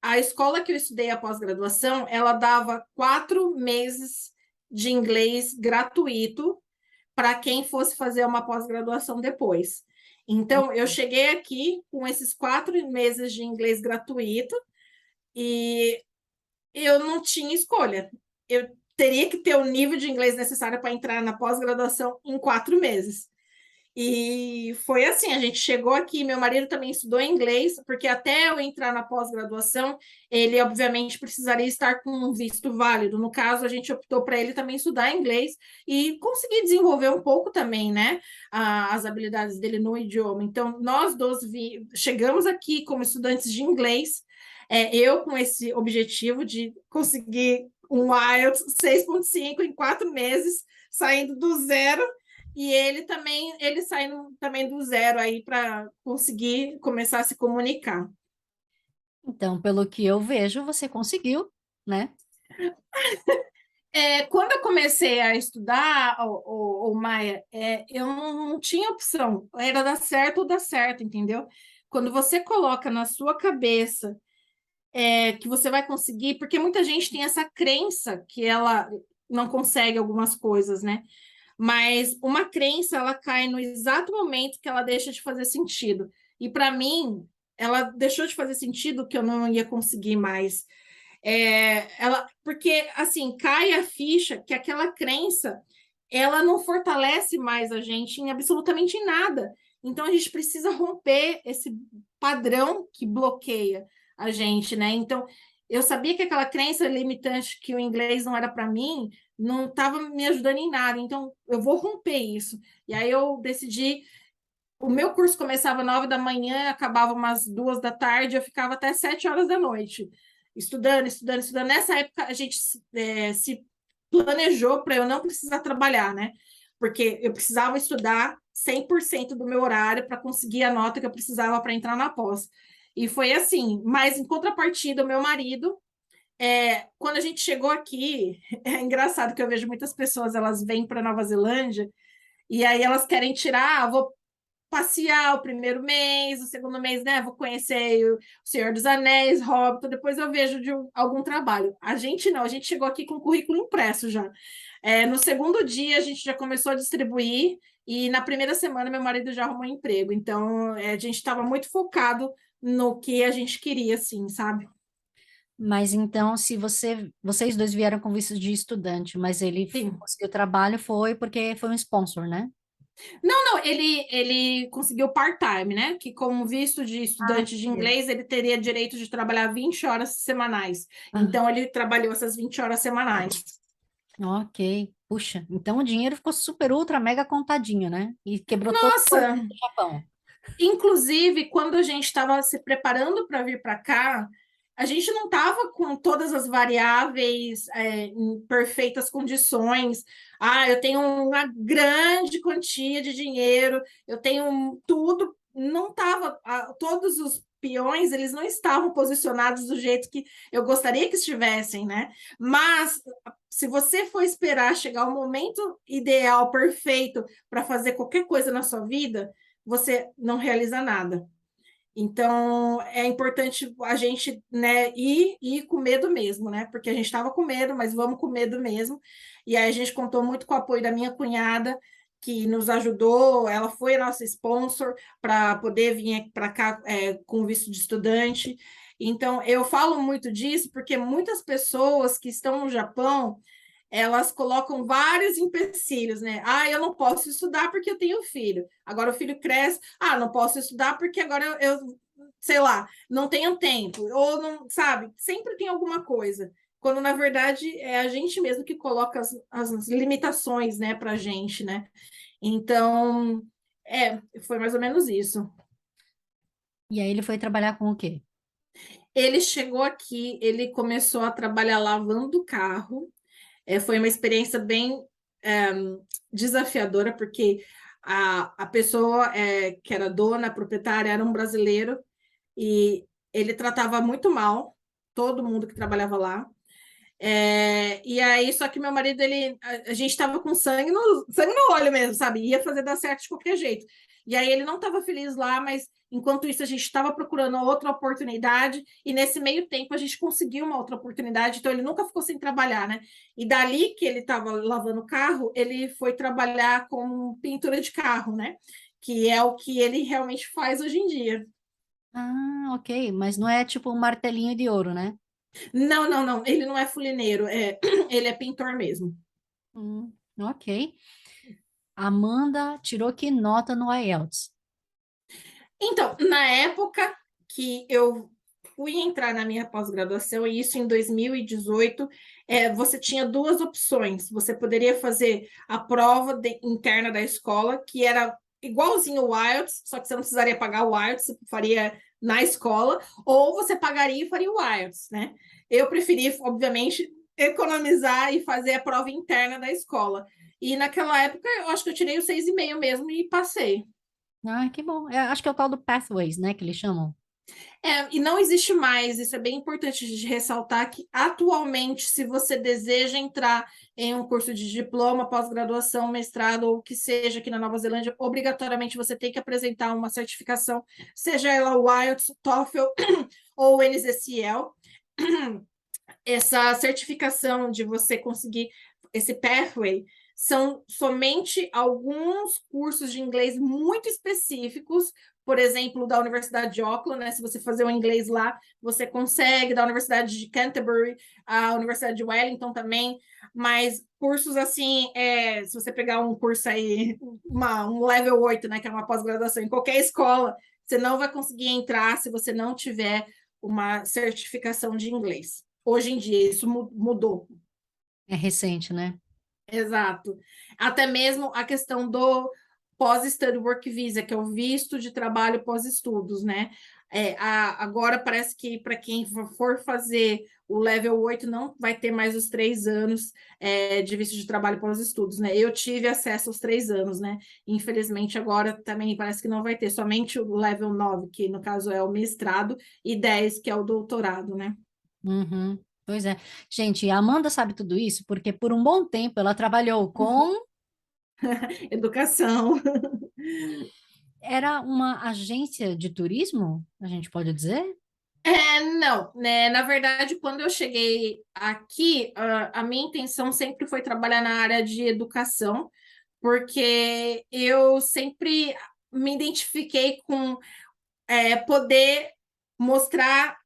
A escola que eu estudei a pós-graduação, ela dava 4 meses de inglês gratuito para quem fosse fazer uma pós-graduação depois. Então, eu cheguei aqui com esses 4 meses de inglês gratuito e eu não tinha escolha. Eu teria que ter o nível de inglês necessário para entrar na pós-graduação em 4 meses. E foi assim, a gente chegou aqui, meu marido também estudou inglês, porque até eu entrar na pós-graduação, ele obviamente precisaria estar com um visto válido. No caso, a gente optou para ele também estudar inglês e conseguir desenvolver um pouco também, né, as habilidades dele no idioma. Então, nós dois chegamos aqui como estudantes de inglês, eu com esse objetivo de conseguir um IELTS 6,5 em 4 meses, saindo do zero, e ele também, ele saindo também do zero aí para conseguir começar a se comunicar. Então, pelo que eu vejo, você conseguiu, né? Quando eu comecei a estudar, o Maia, eu não tinha opção, era dar certo ou dar certo, entendeu? Quando você coloca na sua cabeça que você vai conseguir, porque muita gente tem essa crença que ela não consegue algumas coisas, né? Mas uma crença, ela cai no exato momento que ela deixa de fazer sentido. E para mim, ela deixou de fazer sentido que eu não ia conseguir mais. Porque assim, cai a ficha que aquela crença, ela não fortalece mais a gente em absolutamente nada. Então a gente precisa romper esse padrão que bloqueia a gente, né? Então eu sabia que aquela crença limitante que o inglês não era para mim não estava me ajudando em nada. Então eu vou romper isso. E aí eu decidi. O meu curso começava 9 da manhã, acabava umas 2 da tarde, eu ficava até 7 horas da noite, estudando, estudando, estudando. Nessa época, a gente se planejou para eu não precisar trabalhar, né? Porque eu precisava estudar 100% do meu horário para conseguir a nota que eu precisava para entrar na pós. E foi assim. Mas, em contrapartida, o meu marido, quando a gente chegou aqui, é engraçado que eu vejo muitas pessoas, elas vêm para Nova Zelândia e aí elas querem tirar, vou passear o primeiro mês, o segundo mês, né? Vou conhecer o Senhor dos Anéis, Hobbit, depois eu vejo de algum trabalho. A gente não, a gente chegou aqui com o currículo impresso já. No segundo dia, a gente já começou a distribuir, e na primeira semana, meu marido já arrumou emprego. Então, a gente estava muito focado no que a gente queria, assim, sabe? Mas então, se vocês dois vieram com visto de estudante, mas ele Sim. conseguiu trabalho, foi porque foi um sponsor, né? Não, não, ele conseguiu part-time, né? Que como visto de Ah, estudante de sim. inglês, ele teria direito de trabalhar 20 horas semanais. Ah, Então, ele trabalhou essas 20 horas semanais. ok. Puxa, então o dinheiro ficou super, ultra, mega contadinho, né? E quebrou todo o Nossa, orgulho do Japão. inclusive, quando a gente estava se preparando para vir para cá, a gente não estava com todas as variáveis em perfeitas condições. Ah, eu tenho uma grande quantia de dinheiro, eu tenho tudo. Não estava todos os peões, eles não estavam posicionados do jeito que eu gostaria que estivessem, né? Mas se você for esperar chegar o momento ideal, perfeito, para fazer qualquer coisa na sua vida, você não realiza nada. Então, é importante a gente, né, ir com medo mesmo, né? Porque a gente estava com medo, mas vamos com medo mesmo. E aí a gente contou muito com o apoio da minha cunhada, que nos ajudou. Ela foi a nossa sponsor para poder vir para cá com visto de estudante. Então, eu falo muito disso porque muitas pessoas que estão no Japão, elas colocam vários empecilhos, né? Ah, eu não posso estudar porque eu tenho filho. Agora o filho cresce. Ah, não posso estudar porque agora sei lá, não tenho tempo. Ou não, sabe? Sempre tem alguma coisa. Quando, na verdade, é a gente mesmo que coloca as limitações, né, pra gente, né? Então, foi mais ou menos isso. E aí ele foi trabalhar com o quê? Ele chegou aqui, ele começou a trabalhar lavando carro. Foi uma experiência bem é, desafiadora, porque a pessoa que era dona, a proprietária, era um brasileiro e ele tratava muito mal todo mundo que trabalhava lá. E aí, só que meu marido, a gente estava com sangue no olho mesmo, sabe? Ia fazer dar certo de qualquer jeito. E aí ele não estava feliz lá, mas enquanto isso a gente estava procurando outra oportunidade, e nesse meio tempo a gente conseguiu uma outra oportunidade, então ele nunca ficou sem trabalhar, né? E dali que ele estava lavando o carro, ele foi trabalhar com pintura de carro, né? Que é o que ele realmente faz hoje em dia. Ah, ok, mas não é tipo um martelinho de ouro, né? Não, não, não, ele não é fulineiro, ele é pintor mesmo. Ok. Amanda tirou que nota no IELTS? Então, na época que eu fui entrar na minha pós-graduação, e isso em 2018, você tinha duas opções. Você poderia fazer a prova interna da escola, que era igualzinho o IELTS, só que você não precisaria pagar o IELTS, você faria na escola, ou você pagaria e faria o IELTS, né? Eu preferi, obviamente, economizar e fazer a prova interna da escola. E naquela época, eu acho que eu tirei o 6,5 mesmo e passei. Ah, que bom. Acho que é o tal do Pathways, né, que eles chamam. E não existe mais, isso é bem importante de ressaltar que atualmente, se você deseja entrar em um curso de diploma, pós-graduação, mestrado ou o que seja aqui na Nova Zelândia, obrigatoriamente você tem que apresentar uma certificação, seja ela o IELTS, TOEFL ou o NSCL. Essa certificação de você conseguir esse pathway são somente alguns cursos de inglês muito específicos, por exemplo, da Universidade de Auckland, né? Se você fazer o inglês lá, você consegue, da Universidade de Canterbury, a Universidade de Wellington também, mas cursos assim, se você pegar um curso aí, um level 8, né, que é uma pós-graduação em qualquer escola, você não vai conseguir entrar se você não tiver uma certificação de inglês. Hoje em dia, isso mudou. É recente, né? Exato. Até mesmo a questão do pós-study work visa, que é o visto de trabalho pós-estudos, né? Agora parece que para quem for fazer o level 8 não vai ter mais os 3 anos de visto de trabalho pós-estudos, né? Eu tive acesso aos 3 anos, né? Infelizmente, agora também parece que não vai ter, somente o level 9, que no caso é o mestrado, e 10, que é o doutorado, né? Uhum. Pois é. Gente, a Amanda sabe tudo isso porque por um bom tempo ela trabalhou com... Educação. Era uma agência de turismo, a gente pode dizer? Não, né? Na verdade, quando eu cheguei aqui, a minha intenção sempre foi trabalhar na área de educação, porque eu sempre me identifiquei com poder mostrar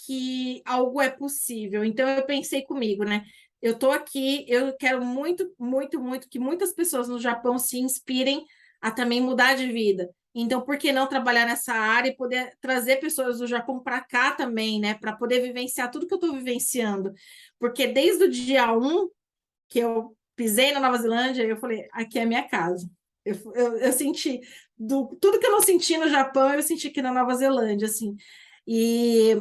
que algo é possível. Então, eu pensei comigo, né? Eu estou aqui, eu quero muito, muito, muito que muitas pessoas no Japão se inspirem a também mudar de vida. Então, por que não trabalhar nessa área e poder trazer pessoas do Japão para cá também, né? Para poder vivenciar tudo que eu estou vivenciando. Porque desde o dia 1 que eu pisei na Nova Zelândia, eu falei, aqui é a minha casa. Eu senti tudo que eu não senti no Japão, eu senti aqui na Nova Zelândia, assim. E,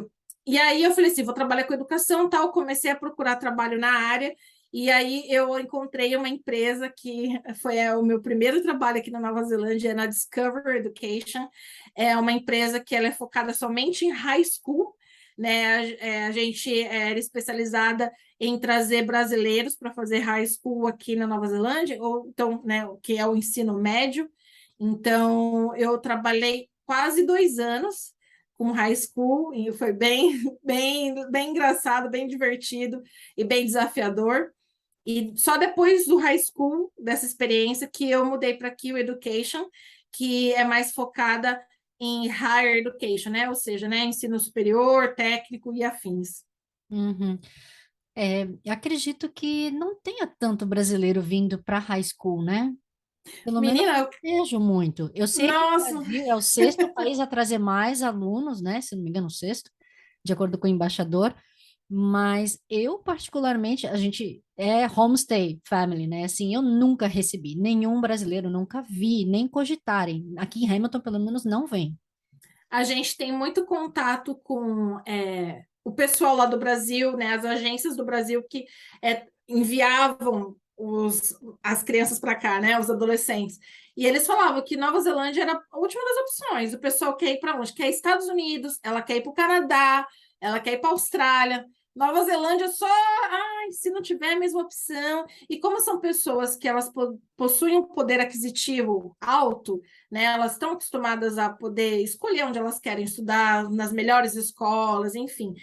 e aí eu falei assim, vou trabalhar com educação, tal. Comecei a procurar trabalho na área E aí eu encontrei uma empresa que foi o meu primeiro trabalho aqui na Nova Zelândia, é na Discover Education. É uma empresa que ela é focada somente em high school, né? A gente era especializada em trazer brasileiros para fazer high school aqui na Nova Zelândia, ou então, né, o que é o ensino médio. Então, eu trabalhei quase 2 anos com high school e foi bem, bem engraçado, bem divertido e bem desafiador. E só depois do high school, dessa experiência, que eu mudei para Q Education, que é mais focada em higher education, né? Ou seja, né, ensino superior, técnico e afins. Uhum. Eu acredito que não tenha tanto brasileiro vindo para high school, né? Pelo menos eu Menina, não vejo muito. Eu sei que o nossa, Brasil é o sexto país a trazer mais alunos, né? Se não me engano, o sexto, de acordo com o embaixador. Mas eu, particularmente, a gente é homestay family, né? Assim, eu nunca recebi nenhum brasileiro, nunca vi, nem cogitarem. Aqui em Hamilton, pelo menos, não vem. a gente tem muito contato com o pessoal lá do Brasil, né? As agências do Brasil que enviavam as crianças para cá, né? Os adolescentes. E eles falavam que Nova Zelândia era a última das opções. O pessoal quer ir para onde? Quer ir Estados Unidos, ela quer ir para o Canadá, ela quer ir para a Austrália. Nova Zelândia só, ai, se não tiver a mesma opção. E como são pessoas que elas possuem um poder aquisitivo alto, né? Elas estão acostumadas a poder escolher onde elas querem estudar, nas melhores escolas, enfim.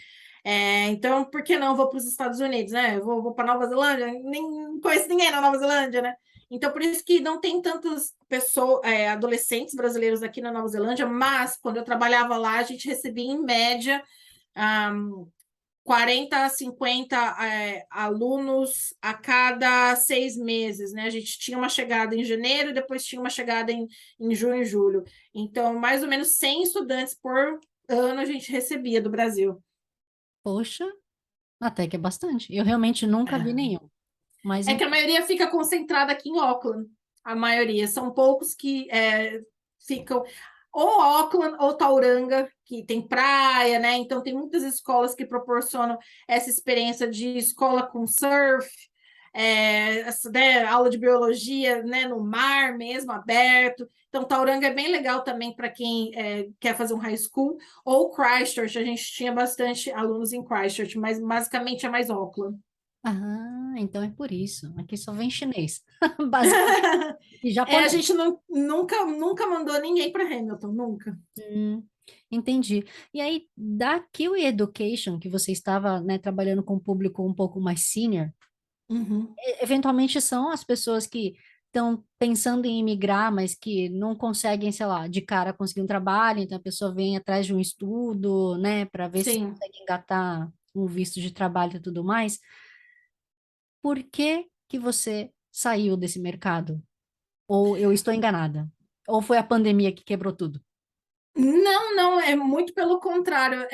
Então, por que não vou para os Estados Unidos, né? Eu vou para Nova Zelândia, nem não conheço ninguém na Nova Zelândia, né? Então, por isso que não tem tantas pessoas, adolescentes brasileiros aqui na Nova Zelândia, mas quando eu trabalhava lá, a gente recebia em média ah, 40 a 50 alunos a cada 6 meses, né? A gente tinha uma chegada em janeiro e depois tinha uma chegada em junho e julho. Então, mais ou menos 100 estudantes por ano a gente recebia do Brasil. Poxa, até que é bastante. Eu realmente nunca vi nenhum. Mas, É que a maioria fica concentrada aqui em Auckland. A maioria. São poucos que ficam ou Auckland ou Tauranga, que tem praia, né? Então tem muitas escolas que proporcionam essa experiência de escola com surf, né, aula de biologia, né, no mar mesmo, aberto. Então, Tauranga é bem legal também para quem quer fazer um high school. Ou Christchurch, a gente tinha bastante alunos em Christchurch, mas basicamente é mais Auckland. então é por isso. Aqui só vem chinês, basicamente. E A japonês. gente nunca mandou ninguém para Hamilton, nunca. Hum, entendi. E aí, da Kiwi Education, que você estava, né, trabalhando com um público um pouco mais senior, Uhum. eventualmente são as pessoas que estão pensando em imigrar, mas que não conseguem, sei lá, de cara conseguir um trabalho, então a pessoa vem atrás de um estudo, né, para ver se Sim. consegue engatar um visto de trabalho e tudo mais. Por que que você saiu desse mercado? Ou eu estou enganada? Ou foi a pandemia que quebrou tudo? Não, não, é muito pelo contrário.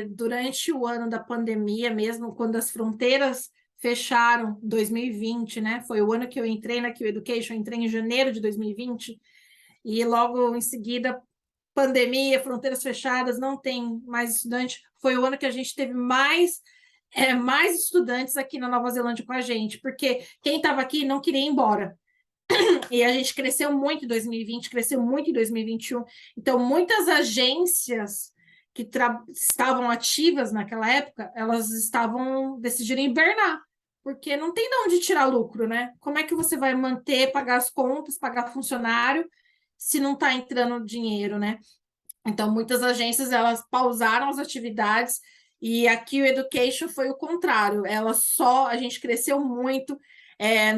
Durante o ano da pandemia mesmo, quando as fronteiras fecharam, 2020, né? Foi o ano que eu entrei na Q Education, entrei em janeiro de 2020, e logo em seguida, pandemia, fronteiras fechadas, não tem mais estudante. Foi o ano que a gente teve mais estudantes aqui na Nova Zelândia com a gente, porque quem estava aqui não queria ir embora. E a gente cresceu muito em 2020, cresceu muito em 2021. Então, muitas agências que estavam ativas naquela época, elas estavam decidindo hibernar, porque não tem de onde tirar lucro, né? Como é que você vai manter, pagar as contas, pagar funcionário, se não está entrando dinheiro, né? Então, muitas agências elas pausaram as atividades e aqui o Education foi o contrário. A gente cresceu muito,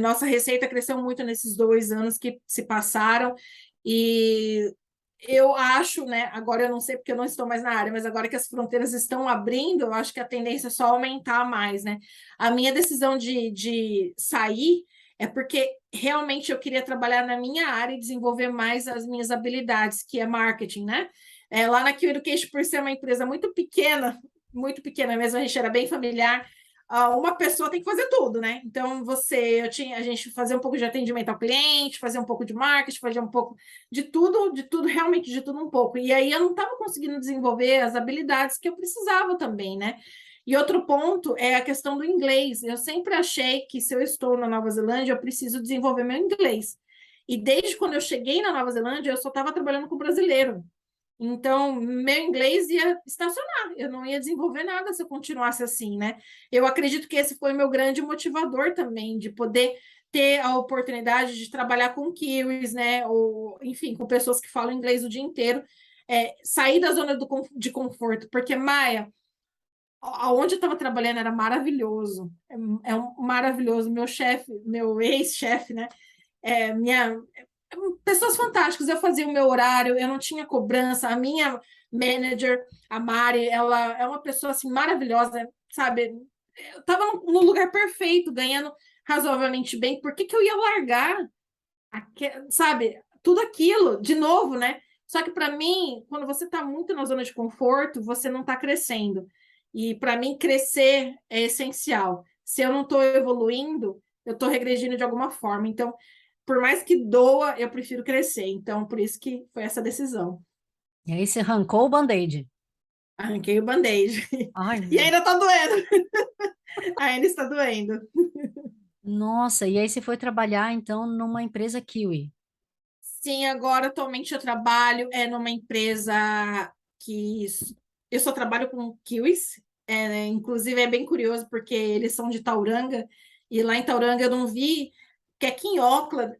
nossa receita cresceu muito nesses 2 anos que se passaram e eu acho, né? Agora eu não sei porque eu não estou mais na área, mas agora que as fronteiras estão abrindo, eu acho que a tendência é só aumentar mais, né? A minha decisão de sair é porque realmente eu queria trabalhar na minha área e desenvolver mais as minhas habilidades, que é marketing, né? Lá na Q Education, por ser uma empresa muito pequena mesmo, a gente era bem familiar. Uma pessoa tem que fazer tudo, né? Então, a gente fazia um pouco de atendimento ao cliente, fazia um pouco de marketing, fazia um pouco de tudo, realmente de tudo um pouco. E aí eu não estava conseguindo desenvolver as habilidades que eu precisava também, né? E outro ponto é a questão do inglês. Eu sempre achei que se eu estou na Nova Zelândia, eu preciso desenvolver meu inglês. E desde quando eu cheguei na Nova Zelândia, eu só estava trabalhando com brasileiro. Então, meu inglês ia estacionar, eu não ia desenvolver nada se eu continuasse assim, né? Eu acredito que esse foi o meu grande motivador também, de poder ter a oportunidade de trabalhar com kiwis, né? Ou, enfim, com pessoas que falam inglês o dia inteiro. Sair da zona de conforto, porque, Maia, aonde eu estava trabalhando era maravilhoso, maravilhoso. Meu chefe, meu ex-chefe, né? Minha pessoas fantásticas. Eu fazia o meu horário, eu não tinha cobrança. A minha manager, a Mari, ela é uma pessoa assim maravilhosa, sabe? Eu estava no lugar perfeito, ganhando razoavelmente bem. Por que que eu ia largar, sabe? Tudo aquilo de novo, né? Só que para mim, quando você está muito na zona de conforto, você não está crescendo. E para mim, crescer é essencial. Se eu não estou evoluindo, eu estou regredindo de alguma forma. Então, por mais que doa, eu prefiro crescer. Então, por isso que foi essa decisão. E aí você arrancou o band-aid. Arranquei o band-aid. Ai, E ainda está doendo. Ainda está doendo. nossa, e aí você foi trabalhar então numa empresa Kiwi. Sim, agora atualmente eu trabalho numa empresa que eu só trabalho com kiwis. Inclusive é bem curioso porque eles são de Tauranga e lá em Tauranga eu não vi que aqui em Auckland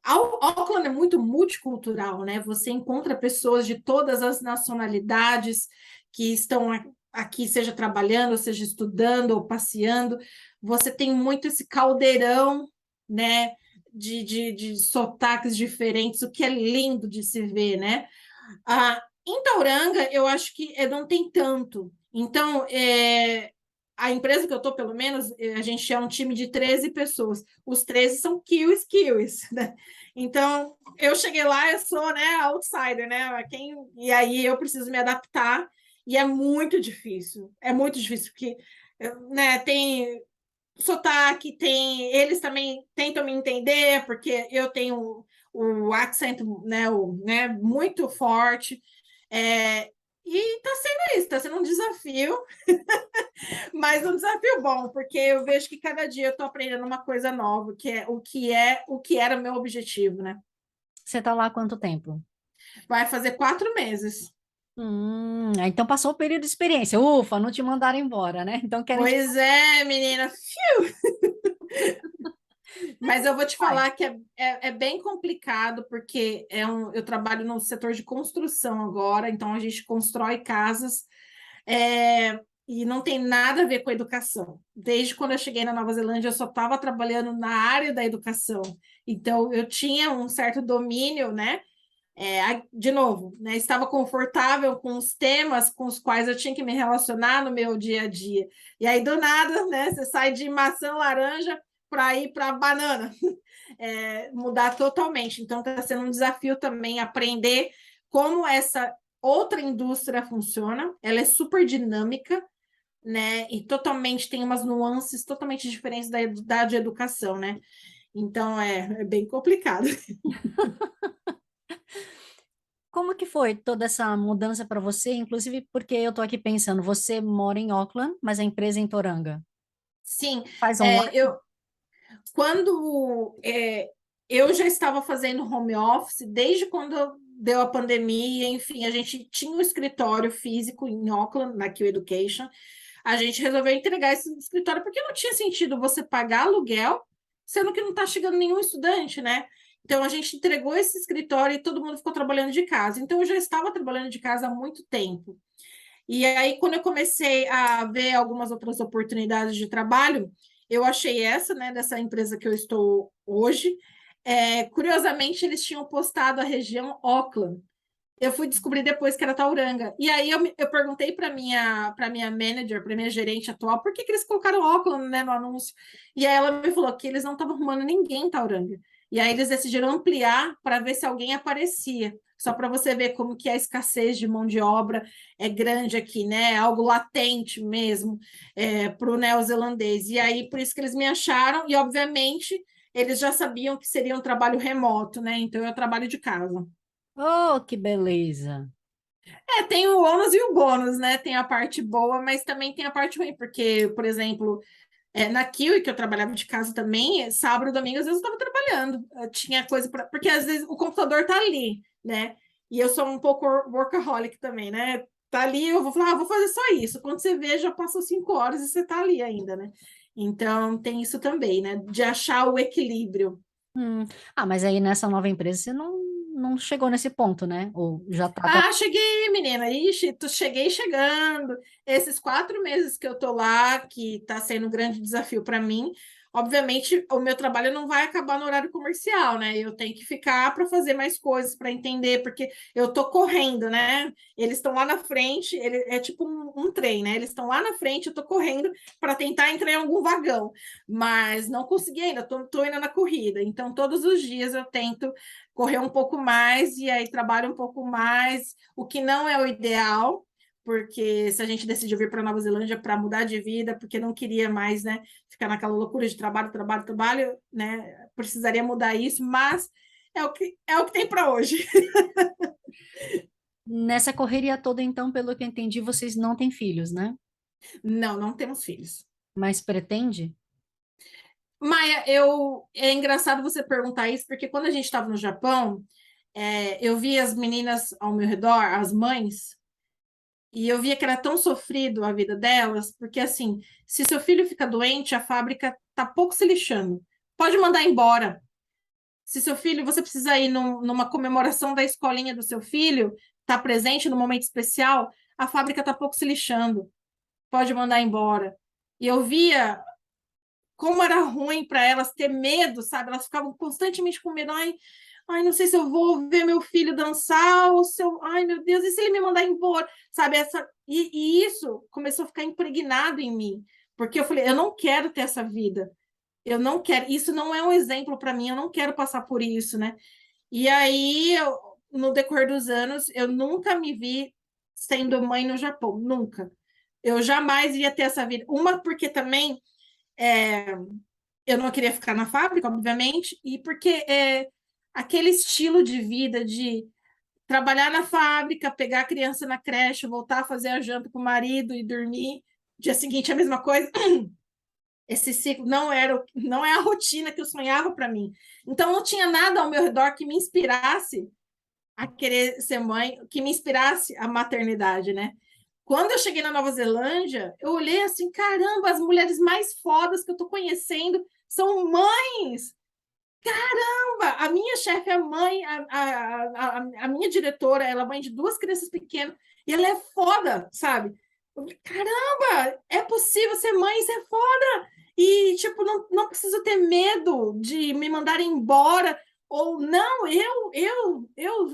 Auckland é muito multicultural, né? Você encontra pessoas de todas as nacionalidades que estão aqui, seja trabalhando, seja estudando ou passeando. Você tem muito esse caldeirão, né? De sotaques diferentes, o que é lindo de se ver, né? Em Tauranga, eu acho que não tem tanto. Então, a empresa que eu estou, pelo menos, a gente é um time de 13 pessoas. Os 13 são kiwis, né? Então, eu cheguei lá, eu sou, né, outsider, né? E aí eu preciso me adaptar, e é muito difícil, porque né, tem sotaque, eles também tentam me entender, porque eu tenho o accent, né, muito forte. E está sendo isso, está sendo um desafio, mas um desafio bom, porque eu vejo que cada dia eu estou aprendendo uma coisa nova, o que era o meu objetivo, né? Você tá lá há quanto tempo? Vai fazer 4 meses. Então passou o período de experiência. Ufa, não te mandaram embora, né? Então querem te. Pois é, menina. Mas eu vou te Vai. falar que é bem complicado, porque eu trabalho no setor de construção agora, então a gente constrói casas, e não tem nada a ver com a educação. Desde quando eu cheguei na Nova Zelândia, eu só estava trabalhando na área da educação. Então, eu tinha um certo domínio, né? De novo, né? Estava confortável com os temas com os quais eu tinha que me relacionar no meu dia a dia. E aí, do nada, né? Você sai de maçã laranja para ir para banana. Mudar totalmente. Então, está sendo um desafio também aprender como essa outra indústria funciona. Ela é super dinâmica, né? E totalmente tem umas nuances totalmente diferentes da de educação, né? Então, é bem complicado. Como que foi toda essa mudança para você? Inclusive porque eu tô aqui pensando, você mora em Auckland, mas a empresa é em Toranga. Sim, Faz é, online? eu, quando eu já estava fazendo home office, desde quando deu a pandemia, enfim, a gente tinha um escritório físico em Auckland, na Q Education. A gente resolveu entregar esse escritório porque não tinha sentido você pagar aluguel, sendo que não está chegando nenhum estudante, né? Então a gente entregou esse escritório e todo mundo ficou trabalhando de casa. Então eu já estava trabalhando de casa há muito tempo. E aí, quando eu comecei a ver algumas outras oportunidades de trabalho, eu achei essa, né, dessa empresa que eu estou hoje. Curiosamente, eles tinham postado a região Auckland. Eu fui descobrir depois que era Tauranga. E aí eu perguntei para minha manager, para minha gerente atual, por que que eles colocaram Auckland, né, no anúncio? E aí ela me falou que eles não estavam arrumando ninguém em Tauranga. E aí eles decidiram ampliar para ver se alguém aparecia. Só para você ver como que a escassez de mão de obra é grande aqui, né? É algo latente mesmo para o neozelandês. E aí, por isso que eles me acharam, e obviamente eles já sabiam que seria um trabalho remoto, né? Então eu trabalho de casa. Oh, que beleza! Tem o ônus e o bônus, né? Tem a parte boa, mas também tem a parte ruim, porque, por exemplo, na Kiwi, que eu trabalhava de casa também, sábado, domingo, às vezes eu estava trabalhando. Tinha coisa para. Porque às vezes o computador tá ali, né? E eu sou um pouco workaholic também, né? Tá ali, eu vou falar, vou fazer só isso. Quando você vê, já passou 5 horas e você tá ali ainda, né? Então tem isso também, né? De achar o equilíbrio. Hum. Ah, mas aí nessa nova empresa você não chegou nesse ponto, né? Ou já estava. Ah, cheguei, menina. Ixi, cheguei chegando. Esses 4 meses que eu tô lá, que tá sendo um grande desafio para mim. Obviamente, o meu trabalho não vai acabar no horário comercial, né? Eu tenho que ficar para fazer mais coisas, para entender, porque eu tô correndo, né? Eles estão lá na frente, é tipo um trem, né? Eles estão lá na frente, eu tô correndo para tentar entrar em algum vagão, mas não consegui ainda, tô indo na corrida. Então, todos os dias eu tento correr um pouco mais e aí trabalho um pouco mais, o que não é o ideal, porque se a gente decidiu vir para Nova Zelândia para mudar de vida, porque não queria mais, né, ficar naquela loucura de trabalho, trabalho, trabalho, né, precisaria mudar isso, mas é o que tem para hoje. Nessa correria toda, então, pelo que eu entendi, vocês não têm filhos, né? Não, não temos filhos. Mas pretende? Maia, é engraçado você perguntar isso, porque quando a gente estava no Japão, eu vi as meninas ao meu redor, as mães. E eu via que era tão sofrido a vida delas, porque assim, se seu filho fica doente, a fábrica tá pouco se lixando. Pode mandar embora. Se seu filho, você precisa ir numa comemoração da escolinha do seu filho, tá presente no momento especial, a fábrica tá pouco se lixando. Pode mandar embora. E eu via como era ruim para elas ter medo, sabe? Elas ficavam constantemente com medo. Ai, não sei se eu vou ver meu filho dançar, ou se eu. Ai, meu Deus, e se ele me mandar embora? Sabe? E isso começou a ficar impregnado em mim. Porque eu falei, eu não quero ter essa vida. Eu não quero. Isso não é um exemplo para mim, eu não quero passar por isso, né? E aí, no decorrer dos anos, eu nunca me vi sendo mãe no Japão, nunca. Eu jamais ia ter essa vida. Uma, porque também. É, eu não queria ficar na fábrica, obviamente, e porque aquele estilo de vida de trabalhar na fábrica, pegar a criança na creche, voltar a fazer a janta com o marido e dormir, dia seguinte a mesma coisa, esse ciclo não é a rotina que eu sonhava para mim. Então não tinha nada ao meu redor que me inspirasse a querer ser mãe, que me inspirasse a maternidade, né? Quando eu cheguei na Nova Zelândia, eu olhei assim, caramba, as mulheres mais fodas que eu tô conhecendo são mães. A minha chefe é mãe, a minha diretora, ela é mãe de 2 crianças pequenas, e ela é foda, sabe? Caramba, é possível ser mãe, isso é foda! E, tipo, não preciso ter medo de me mandar embora, ou não,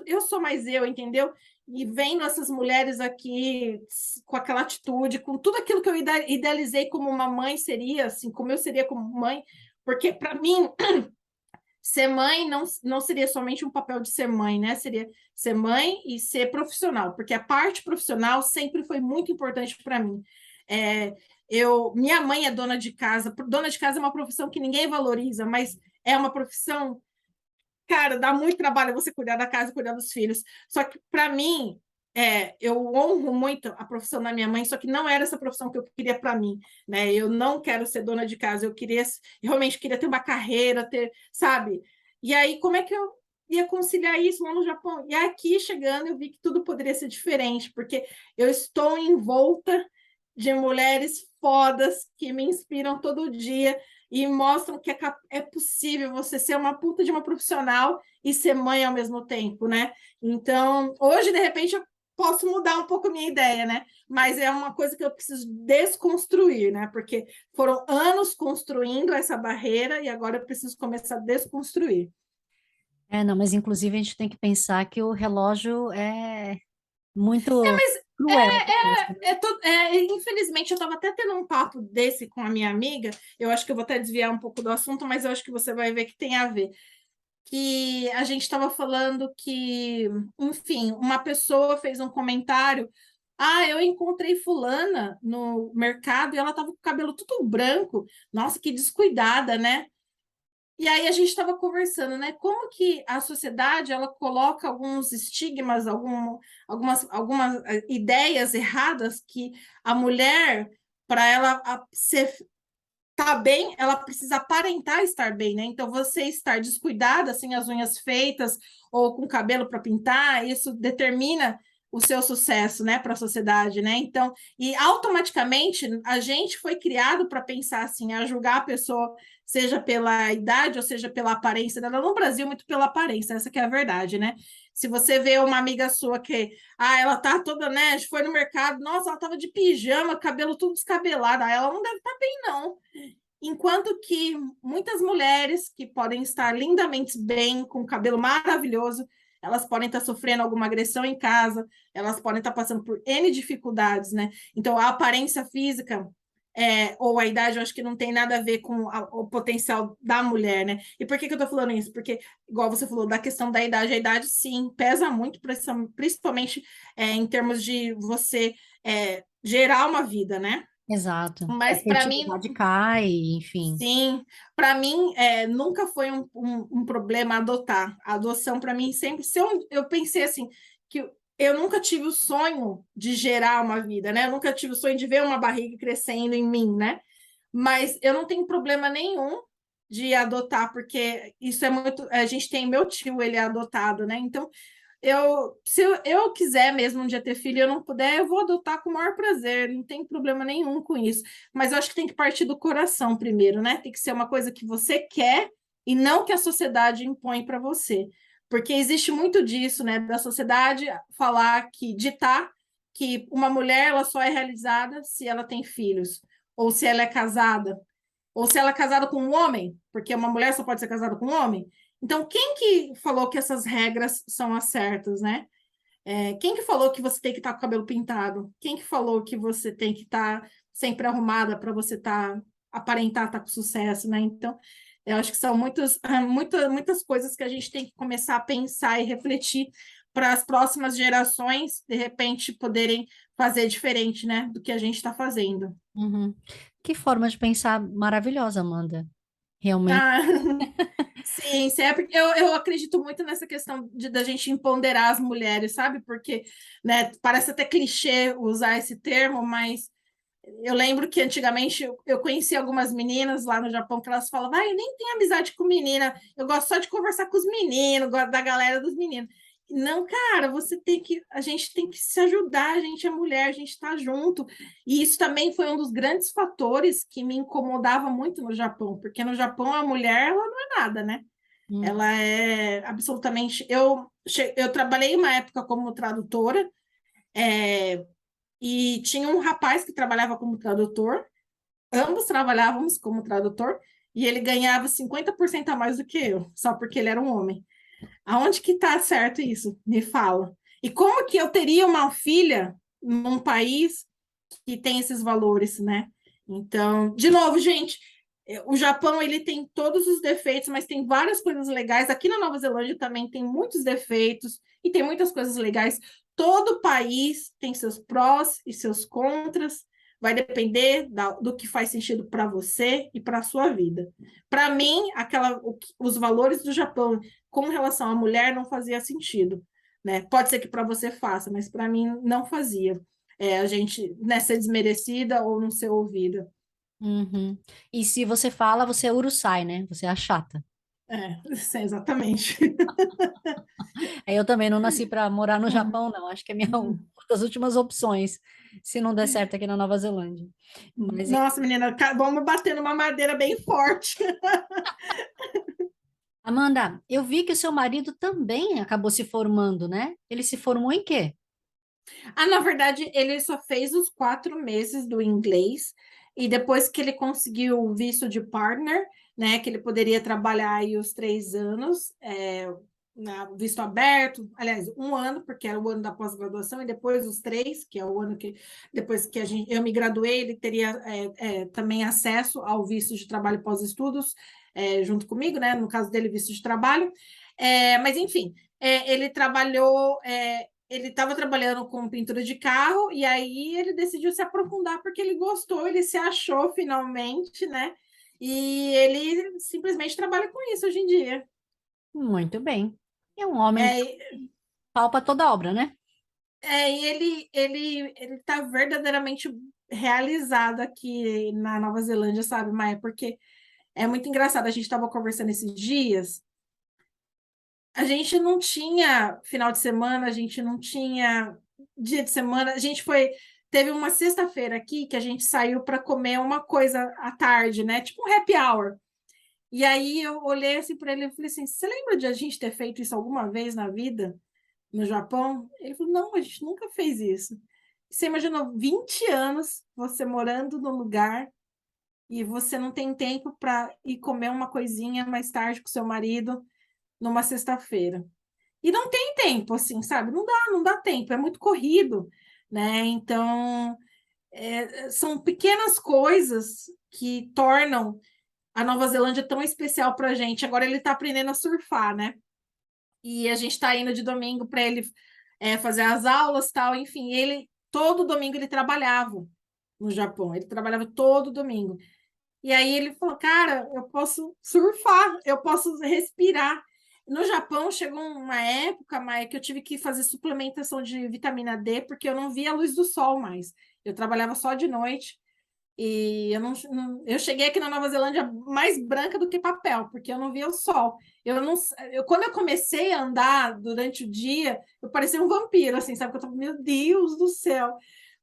eu sou mais eu, entendeu? E vendo essas mulheres aqui com aquela atitude, com tudo aquilo que eu idealizei como uma mãe seria, assim, como eu seria como mãe, porque para mim ser mãe não seria somente um papel de ser mãe, né? Seria ser mãe e ser profissional, porque a parte profissional sempre foi muito importante para mim. Minha mãe é dona de casa. Dona de casa é uma profissão que ninguém valoriza, mas é uma profissão, cara, dá muito trabalho você cuidar da casa e cuidar dos filhos. Só que, para mim, eu honro muito a profissão da minha mãe, só que não era essa profissão que eu queria para mim, né? Eu não quero ser dona de casa, realmente queria ter uma carreira, sabe? E aí, como é que eu ia conciliar isso lá no Japão? E aqui, chegando, eu vi que tudo poderia ser diferente, porque eu estou em volta de mulheres fodas que me inspiram todo dia e mostram que é possível você ser uma puta de uma profissional e ser mãe ao mesmo tempo, né? Então, hoje, de repente, eu posso mudar um pouco a minha ideia, né? Mas é uma coisa que eu preciso desconstruir, né? Porque foram anos construindo essa barreira e agora eu preciso começar a desconstruir. Não, mas inclusive a gente tem que pensar que o relógio é muito cruel conosco, né? Infelizmente, eu estava até tendo um papo desse com a minha amiga. Eu acho que eu vou até desviar um pouco do assunto, mas eu acho que você vai ver que tem a ver. Que a gente estava falando que, enfim, uma pessoa fez um comentário. Ah, eu encontrei fulana no mercado e ela estava com o cabelo tudo branco. Nossa, que descuidada, né? E aí a gente estava conversando, né? Como que a sociedade ela coloca alguns estigmas, algumas ideias erradas que a mulher, para ela ser tá bem, ela precisa aparentar estar bem, né? Então, você estar descuidada, sem as unhas feitas ou com cabelo para pintar, isso determina o seu sucesso, né, para a sociedade, né? Então, e automaticamente a gente foi criado para pensar assim, a julgar a pessoa, seja pela idade ou seja pela aparência dela. No Brasil, muito pela aparência, essa que é a verdade, né? Se você vê uma amiga sua que, ela tá toda, né, foi no mercado, nossa, ela tava de pijama, cabelo tudo descabelado, ela não deve estar bem, não. Enquanto que muitas mulheres que podem estar lindamente bem, com cabelo maravilhoso, elas podem estar sofrendo alguma agressão em casa, elas podem estar passando por N dificuldades, né? Então, a aparência física ou a idade, eu acho que não tem nada a ver com o potencial da mulher, né? E por que eu tô falando isso? Porque, igual você falou, da questão da idade, a idade, sim, pesa muito, principalmente em termos de você gerar uma vida, né? Exato. A Mas para mim, fertilidade cai, enfim. sim, para mim nunca foi um problema adotar. A adoção para mim sempre, se eu pensei assim que eu nunca tive o sonho de gerar uma vida, né? Eu nunca tive o sonho de ver uma barriga crescendo em mim, né? Mas eu não tenho problema nenhum de adotar, porque isso é muito. A gente tem meu tio, ele é adotado, né? Então se eu quiser mesmo um dia ter filho e eu não puder, eu vou adotar com o maior prazer, não tem problema nenhum com isso. Mas eu acho que tem que partir do coração primeiro, né? Tem que ser uma coisa que você quer e não que a sociedade impõe para você. Porque existe muito disso, né? Da sociedade falar que ditar que uma mulher ela só é realizada se ela tem filhos, ou se ela é casada, ou se ela é casada com um homem, porque uma mulher só pode ser casada com um homem. Então, quem que falou que essas regras são as certas, né? Quem que falou que você tem que estar com o cabelo pintado? Quem que falou que você tem que estar sempre arrumada para você aparentar estar com sucesso, né? Então, eu acho que são muitas coisas que a gente tem que começar a pensar e refletir para as próximas gerações, de repente, poderem fazer diferente, né, do que a gente está fazendo. Uhum. Que forma de pensar maravilhosa, Amanda. Realmente. Ah, sim, sempre. Eu acredito muito nessa questão da gente empoderar as mulheres, sabe? Porque, né, parece até clichê usar esse termo, mas eu lembro que antigamente eu conheci algumas meninas lá no Japão que elas falavam, eu nem tenho amizade com menina, eu gosto só de conversar com os meninos, gosto da galera dos meninos. Não, cara, a gente tem que se ajudar, a gente é mulher, a gente está junto. E isso também foi um dos grandes fatores que me incomodava muito no Japão, porque no Japão a mulher, ela não é nada, né? Hum. Ela é absolutamente. Eu trabalhei uma época como tradutora, e tinha um rapaz que trabalhava como tradutor, ambos trabalhávamos como tradutor, e ele ganhava 50% a mais do que eu, só porque ele era um homem. Aonde que está certo isso? Me fala. E como que eu teria uma filha num país que tem esses valores, né? Então, de novo, gente, o Japão ele tem todos os defeitos, mas tem várias coisas legais. Aqui na Nova Zelândia também tem muitos defeitos e tem muitas coisas legais. Todo país tem seus prós e seus contras. Vai depender do que faz sentido para você e para a sua vida. Para mim, os valores do Japão com relação à mulher não fazia sentido, né? Pode ser que para você faça, mas para mim não fazia. A gente, né, ser desmerecida ou não ser ouvida. Uhum. E se você fala, você é uruçai, né? Você é a chata. Exatamente. Eu também não nasci para morar no Japão, não. Acho que é uma das últimas opções, se não der certo aqui na Nova Zelândia. Mas, Nossa, menina, vamos bater numa madeira bem forte. Amanda, eu vi que o seu marido também acabou se formando, né? Ele se formou em quê? Na verdade, ele só fez os 4 meses do inglês e depois que ele conseguiu o visto de partner, né, que ele poderia trabalhar aí os 3 anos, visto aberto, aliás, um ano, porque era o ano da pós-graduação, e depois os 3, que é o ano que depois que eu me graduei, ele teria também acesso ao visto de trabalho pós-estudos, junto comigo, né, no caso dele, visto de trabalho. Mas, enfim, ele trabalhou. Ele estava trabalhando com pintura de carro e aí ele decidiu se aprofundar porque ele gostou, ele se achou finalmente, né? e ele simplesmente trabalha com isso hoje em dia. Muito bem. É um homem É, pau para toda obra, né? e ele tá verdadeiramente realizado aqui na Nova Zelândia, sabe, Maia? Porque é muito engraçado. A gente estava conversando esses dias. A gente não tinha final de semana, a gente não tinha dia de semana. A gente foi. Teve uma sexta-feira aqui que a gente saiu para comer uma coisa à tarde, né? Tipo um happy hour. E aí eu olhei assim para ele e falei assim: Você lembra de a gente ter feito isso alguma vez na vida no Japão? Ele falou: Não, a gente nunca fez isso. Você imaginou 20 anos você morando no lugar e você não tem tempo para ir comer uma coisinha mais tarde com seu marido numa sexta-feira. E não tem tempo, assim, sabe? Não dá tempo, é muito corrido, né? Então, são pequenas coisas que tornam a Nova Zelândia tão especial para a gente. Agora ele está aprendendo a surfar, né? E a gente está indo de domingo para ele fazer as aulas, tal. Enfim, ele todo domingo ele trabalhava no Japão. Ele trabalhava todo domingo. E aí ele falou, cara, eu posso surfar, eu posso respirar. No Japão chegou uma época, Maia, que eu tive que fazer suplementação de vitamina D, porque eu não via a luz do sol mais. Eu trabalhava só de noite e eu cheguei aqui na Nova Zelândia mais branca do que papel, porque eu não via o sol. Quando eu comecei a andar durante o dia, eu parecia um vampiro, assim, sabe? Eu tava, meu Deus do céu,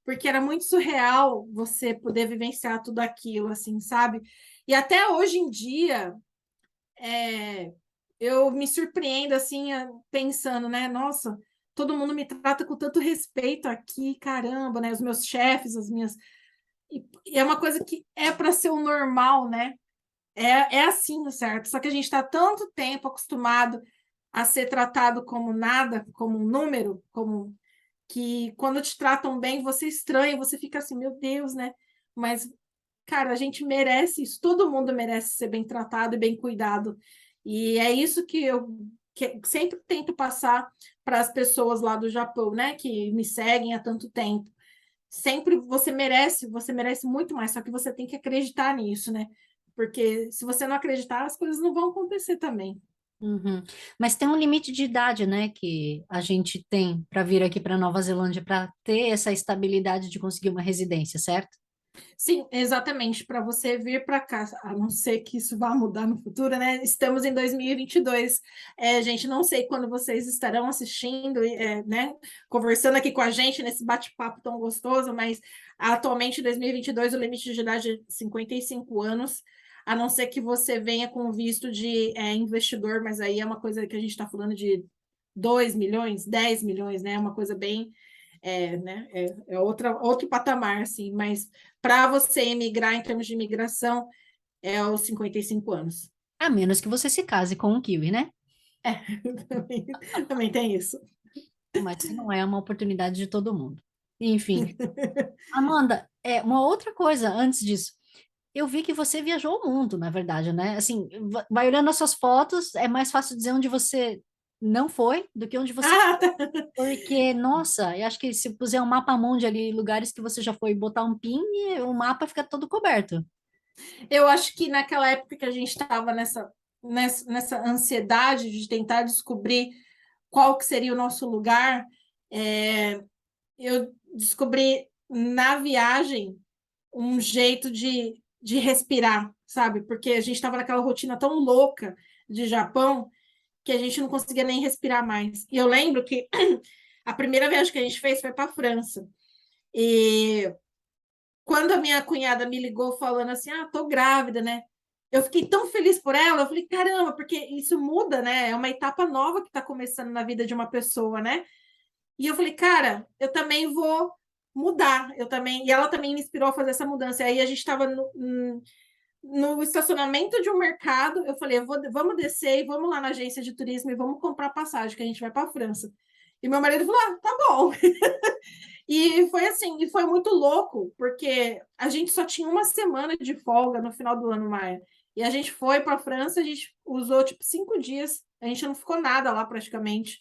porque era muito surreal você poder vivenciar tudo aquilo, assim, sabe? E até hoje em dia, é, eu me surpreendo, assim, pensando, né? Nossa, todo mundo me trata com tanto respeito aqui, caramba, né? Os meus chefes, as minhas. E é uma coisa que é para ser o normal, né? É assim, certo? Só que a gente está tanto tempo acostumado a ser tratado como nada, como um número, como que quando te tratam bem, você estranha, você fica assim, meu Deus, né? Mas, cara, a gente merece isso, todo mundo merece ser bem tratado e bem cuidado. E é isso que eu sempre tento passar para as pessoas lá do Japão, né? Que me seguem há tanto tempo. Sempre você merece muito mais, só que você tem que acreditar nisso, né? Porque se você não acreditar, as coisas não vão acontecer também. Uhum. Mas tem um limite de idade, né, que a gente tem para vir aqui para Nova Zelândia para ter essa estabilidade de conseguir uma residência, certo? Sim, exatamente, para você vir para cá, a não ser que isso vá mudar no futuro, né? Estamos em 2022. Gente, não sei quando vocês estarão assistindo, né? Conversando aqui com a gente nesse bate-papo tão gostoso, mas atualmente, em 2022, o limite de idade é 55 anos, a não ser que você venha com visto de investidor, mas aí é uma coisa que a gente está falando de 2 milhões, 10 milhões, né? Uma coisa bem né? Outro patamar, assim, mas para você emigrar em termos de imigração é aos 55 anos. A menos que você se case com um kiwi, né? É, também, também tem isso. Mas isso não é uma oportunidade de todo mundo. Enfim, Amanda, uma outra coisa antes disso. Eu vi que você viajou o mundo, na verdade, né? Assim, vai olhando as suas fotos, é mais fácil dizer onde você não foi do que onde você. Ah, tá. Porque, nossa, eu acho que se puser um mapa mundi ali, lugares que você já foi, botar um pin, o mapa fica todo coberto. Eu acho que naquela época que a gente estava nessa ansiedade de tentar descobrir qual que seria o nosso lugar, eu descobri na viagem um jeito de respirar, sabe? Porque a gente estava naquela rotina tão louca de Japão que a gente não conseguia nem respirar mais. E eu lembro que a primeira viagem que a gente fez foi para a França. E quando a minha cunhada me ligou falando assim, tô grávida, né? Eu fiquei tão feliz por ela, eu falei, caramba, porque isso muda, né? É uma etapa nova que está começando na vida de uma pessoa, né? E eu falei, cara, eu também vou mudar, eu também, e ela também me inspirou a fazer essa mudança. Aí a gente estava no estacionamento de um mercado, eu falei, vamos descer e vamos lá na agência de turismo e vamos comprar passagem, que a gente vai para a França. E meu marido falou, tá bom. E foi assim, e foi muito louco, porque a gente só tinha uma semana de folga no final do ano, Maia. E a gente foi para a França, a gente usou tipo 5 dias, a gente não ficou nada lá praticamente.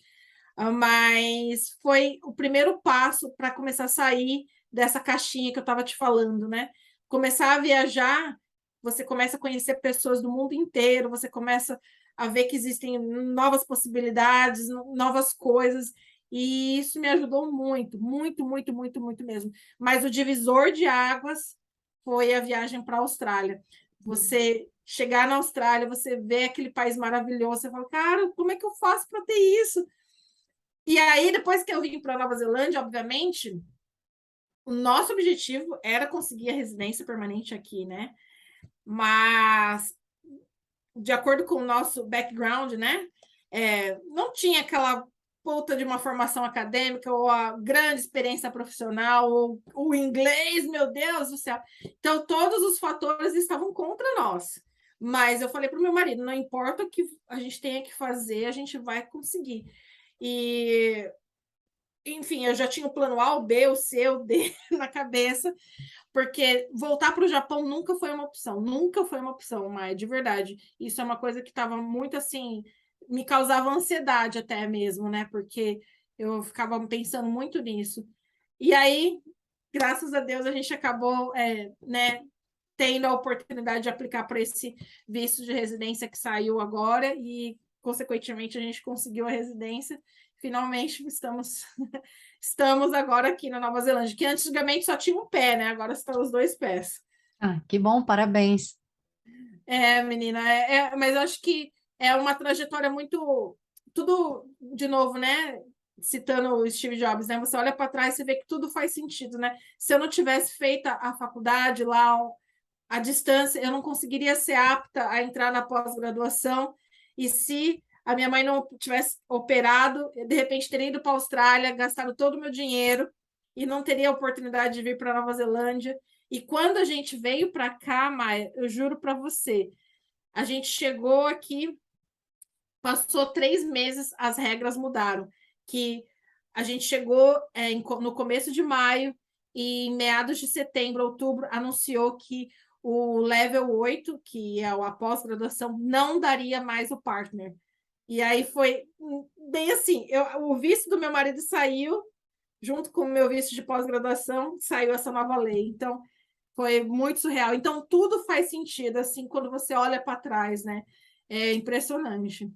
Mas foi o primeiro passo para começar a sair dessa caixinha que eu estava te falando, né? Começar a viajar você começa a conhecer pessoas do mundo inteiro, você começa a ver que existem novas possibilidades, novas coisas, e isso me ajudou muito, muito, muito, muito, muito mesmo. Mas o divisor de águas foi a viagem para a Austrália. Você chegar na Austrália, você vê aquele país maravilhoso, você fala, cara, como é que eu faço para ter isso? E aí, depois que eu vim para Nova Zelândia, obviamente, o nosso objetivo era conseguir a residência permanente aqui, né? Mas, de acordo com o nosso background, né? Não tinha aquela puta de uma formação acadêmica ou a grande experiência profissional ou o inglês, meu Deus do céu. Então, todos os fatores estavam contra nós. Mas eu falei para o meu marido, não importa o que a gente tenha que fazer, a gente vai conseguir. E, enfim, eu já tinha o plano A, o B, o C, o D na cabeça, porque voltar para o Japão nunca foi uma opção, nunca foi uma opção, mas de verdade. Isso é uma coisa que estava muito assim, me causava ansiedade até mesmo, né? Porque eu ficava pensando muito nisso. E aí, graças a Deus, a gente acabou, né, tendo a oportunidade de aplicar para esse visto de residência que saiu agora e, consequentemente, a gente conseguiu a residência. Finalmente estamos agora aqui na Nova Zelândia, que antigamente só tinha um pé, né? Agora estão os dois pés. Ah, que bom, parabéns. Menina, mas eu acho que é uma trajetória muito. Tudo, de novo, né? Citando o Steve Jobs, né? Você olha para trás e vê que tudo faz sentido, né? Se eu não tivesse feito a faculdade lá, à distância, eu não conseguiria ser apta a entrar na pós-graduação. E se a minha mãe não tivesse operado, eu, de repente teria ido para a Austrália, gastado todo o meu dinheiro e não teria a oportunidade de vir para Nova Zelândia. E quando a gente veio para cá, Maia, eu juro para você, a gente chegou aqui, passou 3 meses, as regras mudaram. Que a gente chegou no começo de maio e em meados de setembro, outubro, anunciou que o level 8, que é a pós-graduação, não daria mais o partner. E aí foi bem assim, o visto do meu marido saiu, junto com o meu visto de pós-graduação, saiu essa nova lei. Então, foi muito surreal. Então, tudo faz sentido, assim, quando você olha para trás, né? É impressionante.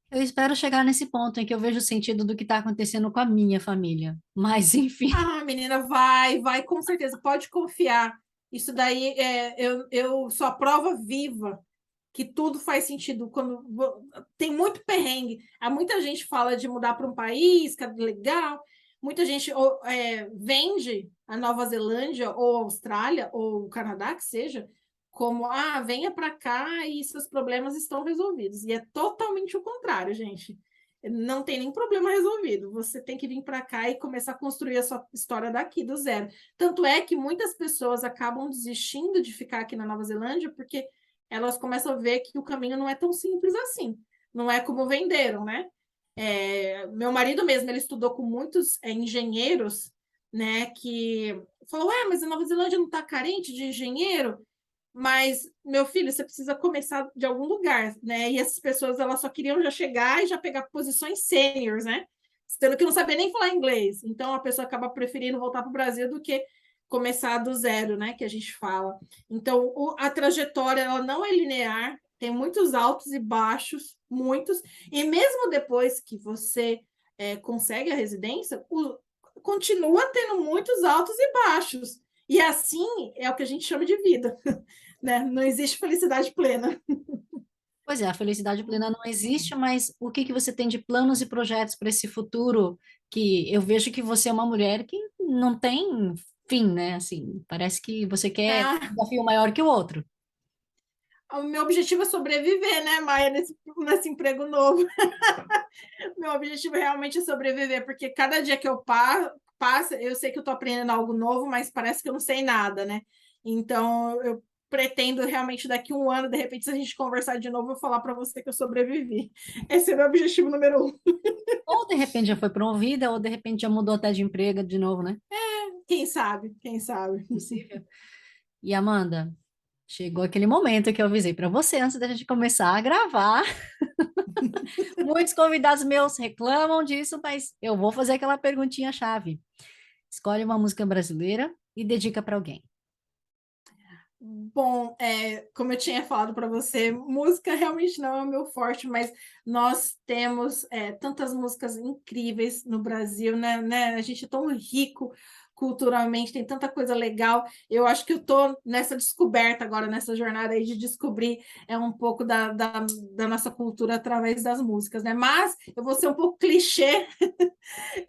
Eu espero chegar nesse ponto em que eu vejo o sentido do que está acontecendo com a minha família. Mas, enfim. Ah, menina, vai, com certeza, pode confiar. Isso daí eu sou a prova viva que tudo faz sentido quando tem muito perrengue. Há muita gente fala de mudar para um país, que é legal. Muita gente vende a Nova Zelândia ou a Austrália ou o Canadá, que seja, como venha para cá e seus problemas estão resolvidos. E é totalmente o contrário, gente. Não tem nenhum problema resolvido. Você tem que vir para cá e começar a construir a sua história daqui do zero. Tanto é que muitas pessoas acabam desistindo de ficar aqui na Nova Zelândia porque elas começam a ver que o caminho não é tão simples assim. Não é como venderam, né? Meu marido mesmo, ele estudou com muitos engenheiros, né? Que falou, mas a Nova Zelândia não está carente de engenheiro? Mas, meu filho, você precisa começar de algum lugar, né? E essas pessoas, elas só queriam já chegar e já pegar posições sêniores, né? Sendo que não sabia nem falar inglês. Então, a pessoa acaba preferindo voltar para o Brasil do que começar do zero, né? Que a gente fala. Então, a trajetória, ela não é linear. Tem muitos altos e baixos, muitos. E mesmo depois que você consegue a residência, continua tendo muitos altos e baixos. E assim é o que a gente chama de vida, né? Não existe felicidade plena. Pois é, a felicidade plena não existe, mas o que que você tem de planos e projetos para esse futuro? Que eu vejo que você é uma mulher que não tem fim, né? Assim, parece que você quer um Ah, desafio maior que o outro. o meu objetivo é sobreviver, né, Maia, nesse emprego novo. Meu objetivo realmente é sobreviver, porque cada dia que eu passo, eu sei que eu estou aprendendo algo novo, mas parece que eu não sei nada, né? Então, eu pretendo realmente daqui a um ano, de repente, se a gente conversar de novo, eu falar para você que eu sobrevivi. Esse é o meu objetivo número 1. Ou de repente já foi promovida, ou de repente já mudou até de emprego de novo, né? Quem sabe? Quem sabe? Possível. E Amanda, chegou aquele momento que eu avisei para você antes da gente começar a gravar. Muitos convidados meus reclamam disso, mas eu vou fazer aquela perguntinha chave. Escolhe uma música brasileira e dedica para alguém. Bom, como eu tinha falado para você, música realmente não é o meu forte, mas nós temos tantas músicas incríveis no Brasil, né? A gente é tão rico culturalmente, tem tanta coisa legal. Eu acho que eu estou nessa descoberta agora, nessa jornada aí de descobrir um pouco da nossa cultura através das músicas, né? Mas eu vou ser um pouco clichê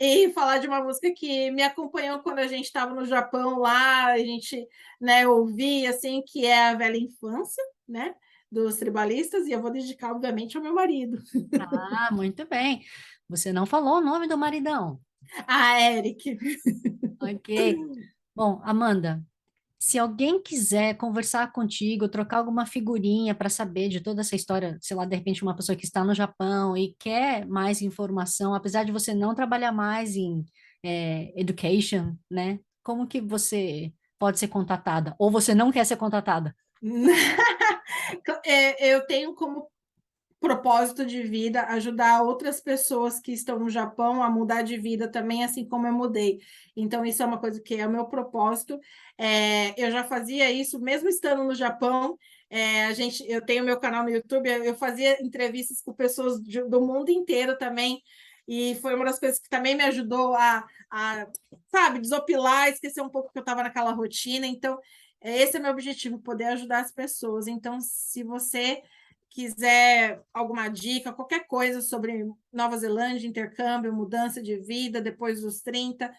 e falar de uma música que me acompanhou quando a gente estava no Japão lá, a gente, né, ouvia assim, que é a Velha Infância, né, dos Tribalistas, e eu vou dedicar, obviamente, ao meu marido. Ah, muito bem. Você não falou o nome do maridão. A Eric. Ok. Bom, Amanda, se alguém quiser conversar contigo, trocar alguma figurinha para saber de toda essa história, sei lá, de repente uma pessoa que está no Japão e quer mais informação, apesar de você não trabalhar mais em education, né? Como que você pode ser contatada? Ou você não quer ser contatada? Eu tenho como propósito de vida ajudar outras pessoas que estão no Japão a mudar de vida também, assim como eu mudei. Então, isso é uma coisa que é o meu propósito. Eu já fazia isso, mesmo estando no Japão. Eu tenho meu canal no YouTube, eu fazia entrevistas com pessoas do mundo inteiro também. E foi uma das coisas que também me ajudou sabe, desopilar, esquecer um pouco que eu estava naquela rotina. Então, esse é meu objetivo, poder ajudar as pessoas. Então, se você quiser alguma dica, qualquer coisa sobre Nova Zelândia, intercâmbio, mudança de vida depois dos 30,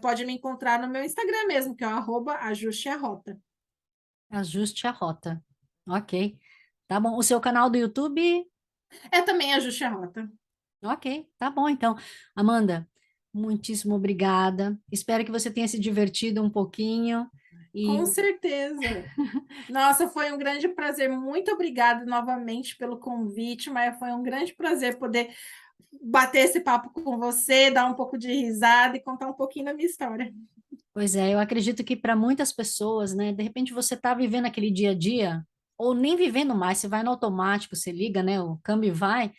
pode me encontrar no meu Instagram mesmo, que é o @ajustearrota. Ajuste a rota. Ok. Tá bom. O seu canal do YouTube? É também Ajuste a Rota. Ok, tá bom então. Amanda, muitíssimo obrigada. Espero que você tenha se divertido um pouquinho. Com E, certeza. Nossa, foi um grande prazer. Muito obrigada novamente pelo convite, mas foi um grande prazer poder bater esse papo com você, dar um pouco de risada e contar um pouquinho da minha história. pois é, eu acredito que para muitas pessoas, né, de repente você está vivendo aquele dia a dia, ou nem vivendo mais, você vai no automático, você liga, né, o câmbio e vai.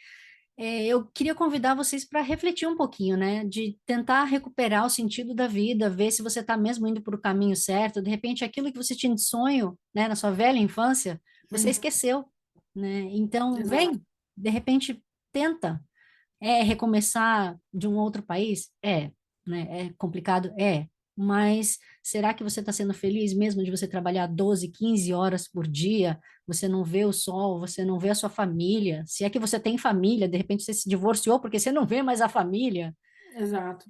Eu queria convidar vocês para refletir um pouquinho, né? De tentar recuperar o sentido da vida, ver se você está mesmo indo para o caminho certo. De repente, aquilo que você tinha de sonho, né, na sua velha infância, você esqueceu, né? Então, Exato. vem, de repente, tenta. É recomeçar de um outro país? Né? É complicado? É. Mas será que você está sendo feliz mesmo de você trabalhar 12, 15 horas por dia? Você não vê o sol, você não vê a sua família. Se é que você tem família, de repente você se divorciou porque você não vê mais a família. Exato.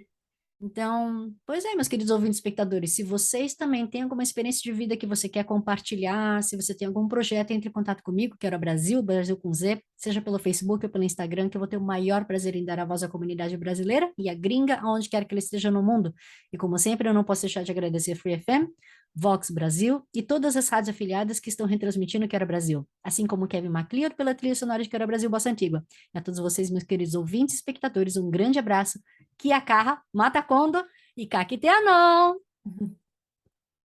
Então, pois é, meus queridos ouvintes e espectadores, se vocês também têm alguma experiência de vida que você quer compartilhar, se você tem algum projeto, entre em contato comigo, que era Brasil, Brasil com Z, seja pelo Facebook ou pelo Instagram, que eu vou ter o maior prazer em dar a voz à comunidade brasileira e à gringa, aonde quer que ele esteja no mundo. E como sempre, eu não posso deixar de agradecer a Free FM, Vox Brasil e todas as rádios afiliadas que estão retransmitindo Quero Brasil, assim como Kevin MacLeod pela trilha sonora de Quero Brasil Bossa Antigua. E a todos vocês, meus queridos ouvintes e espectadores, um grande abraço. Kiakarra, Matacondo e Caqueteanon.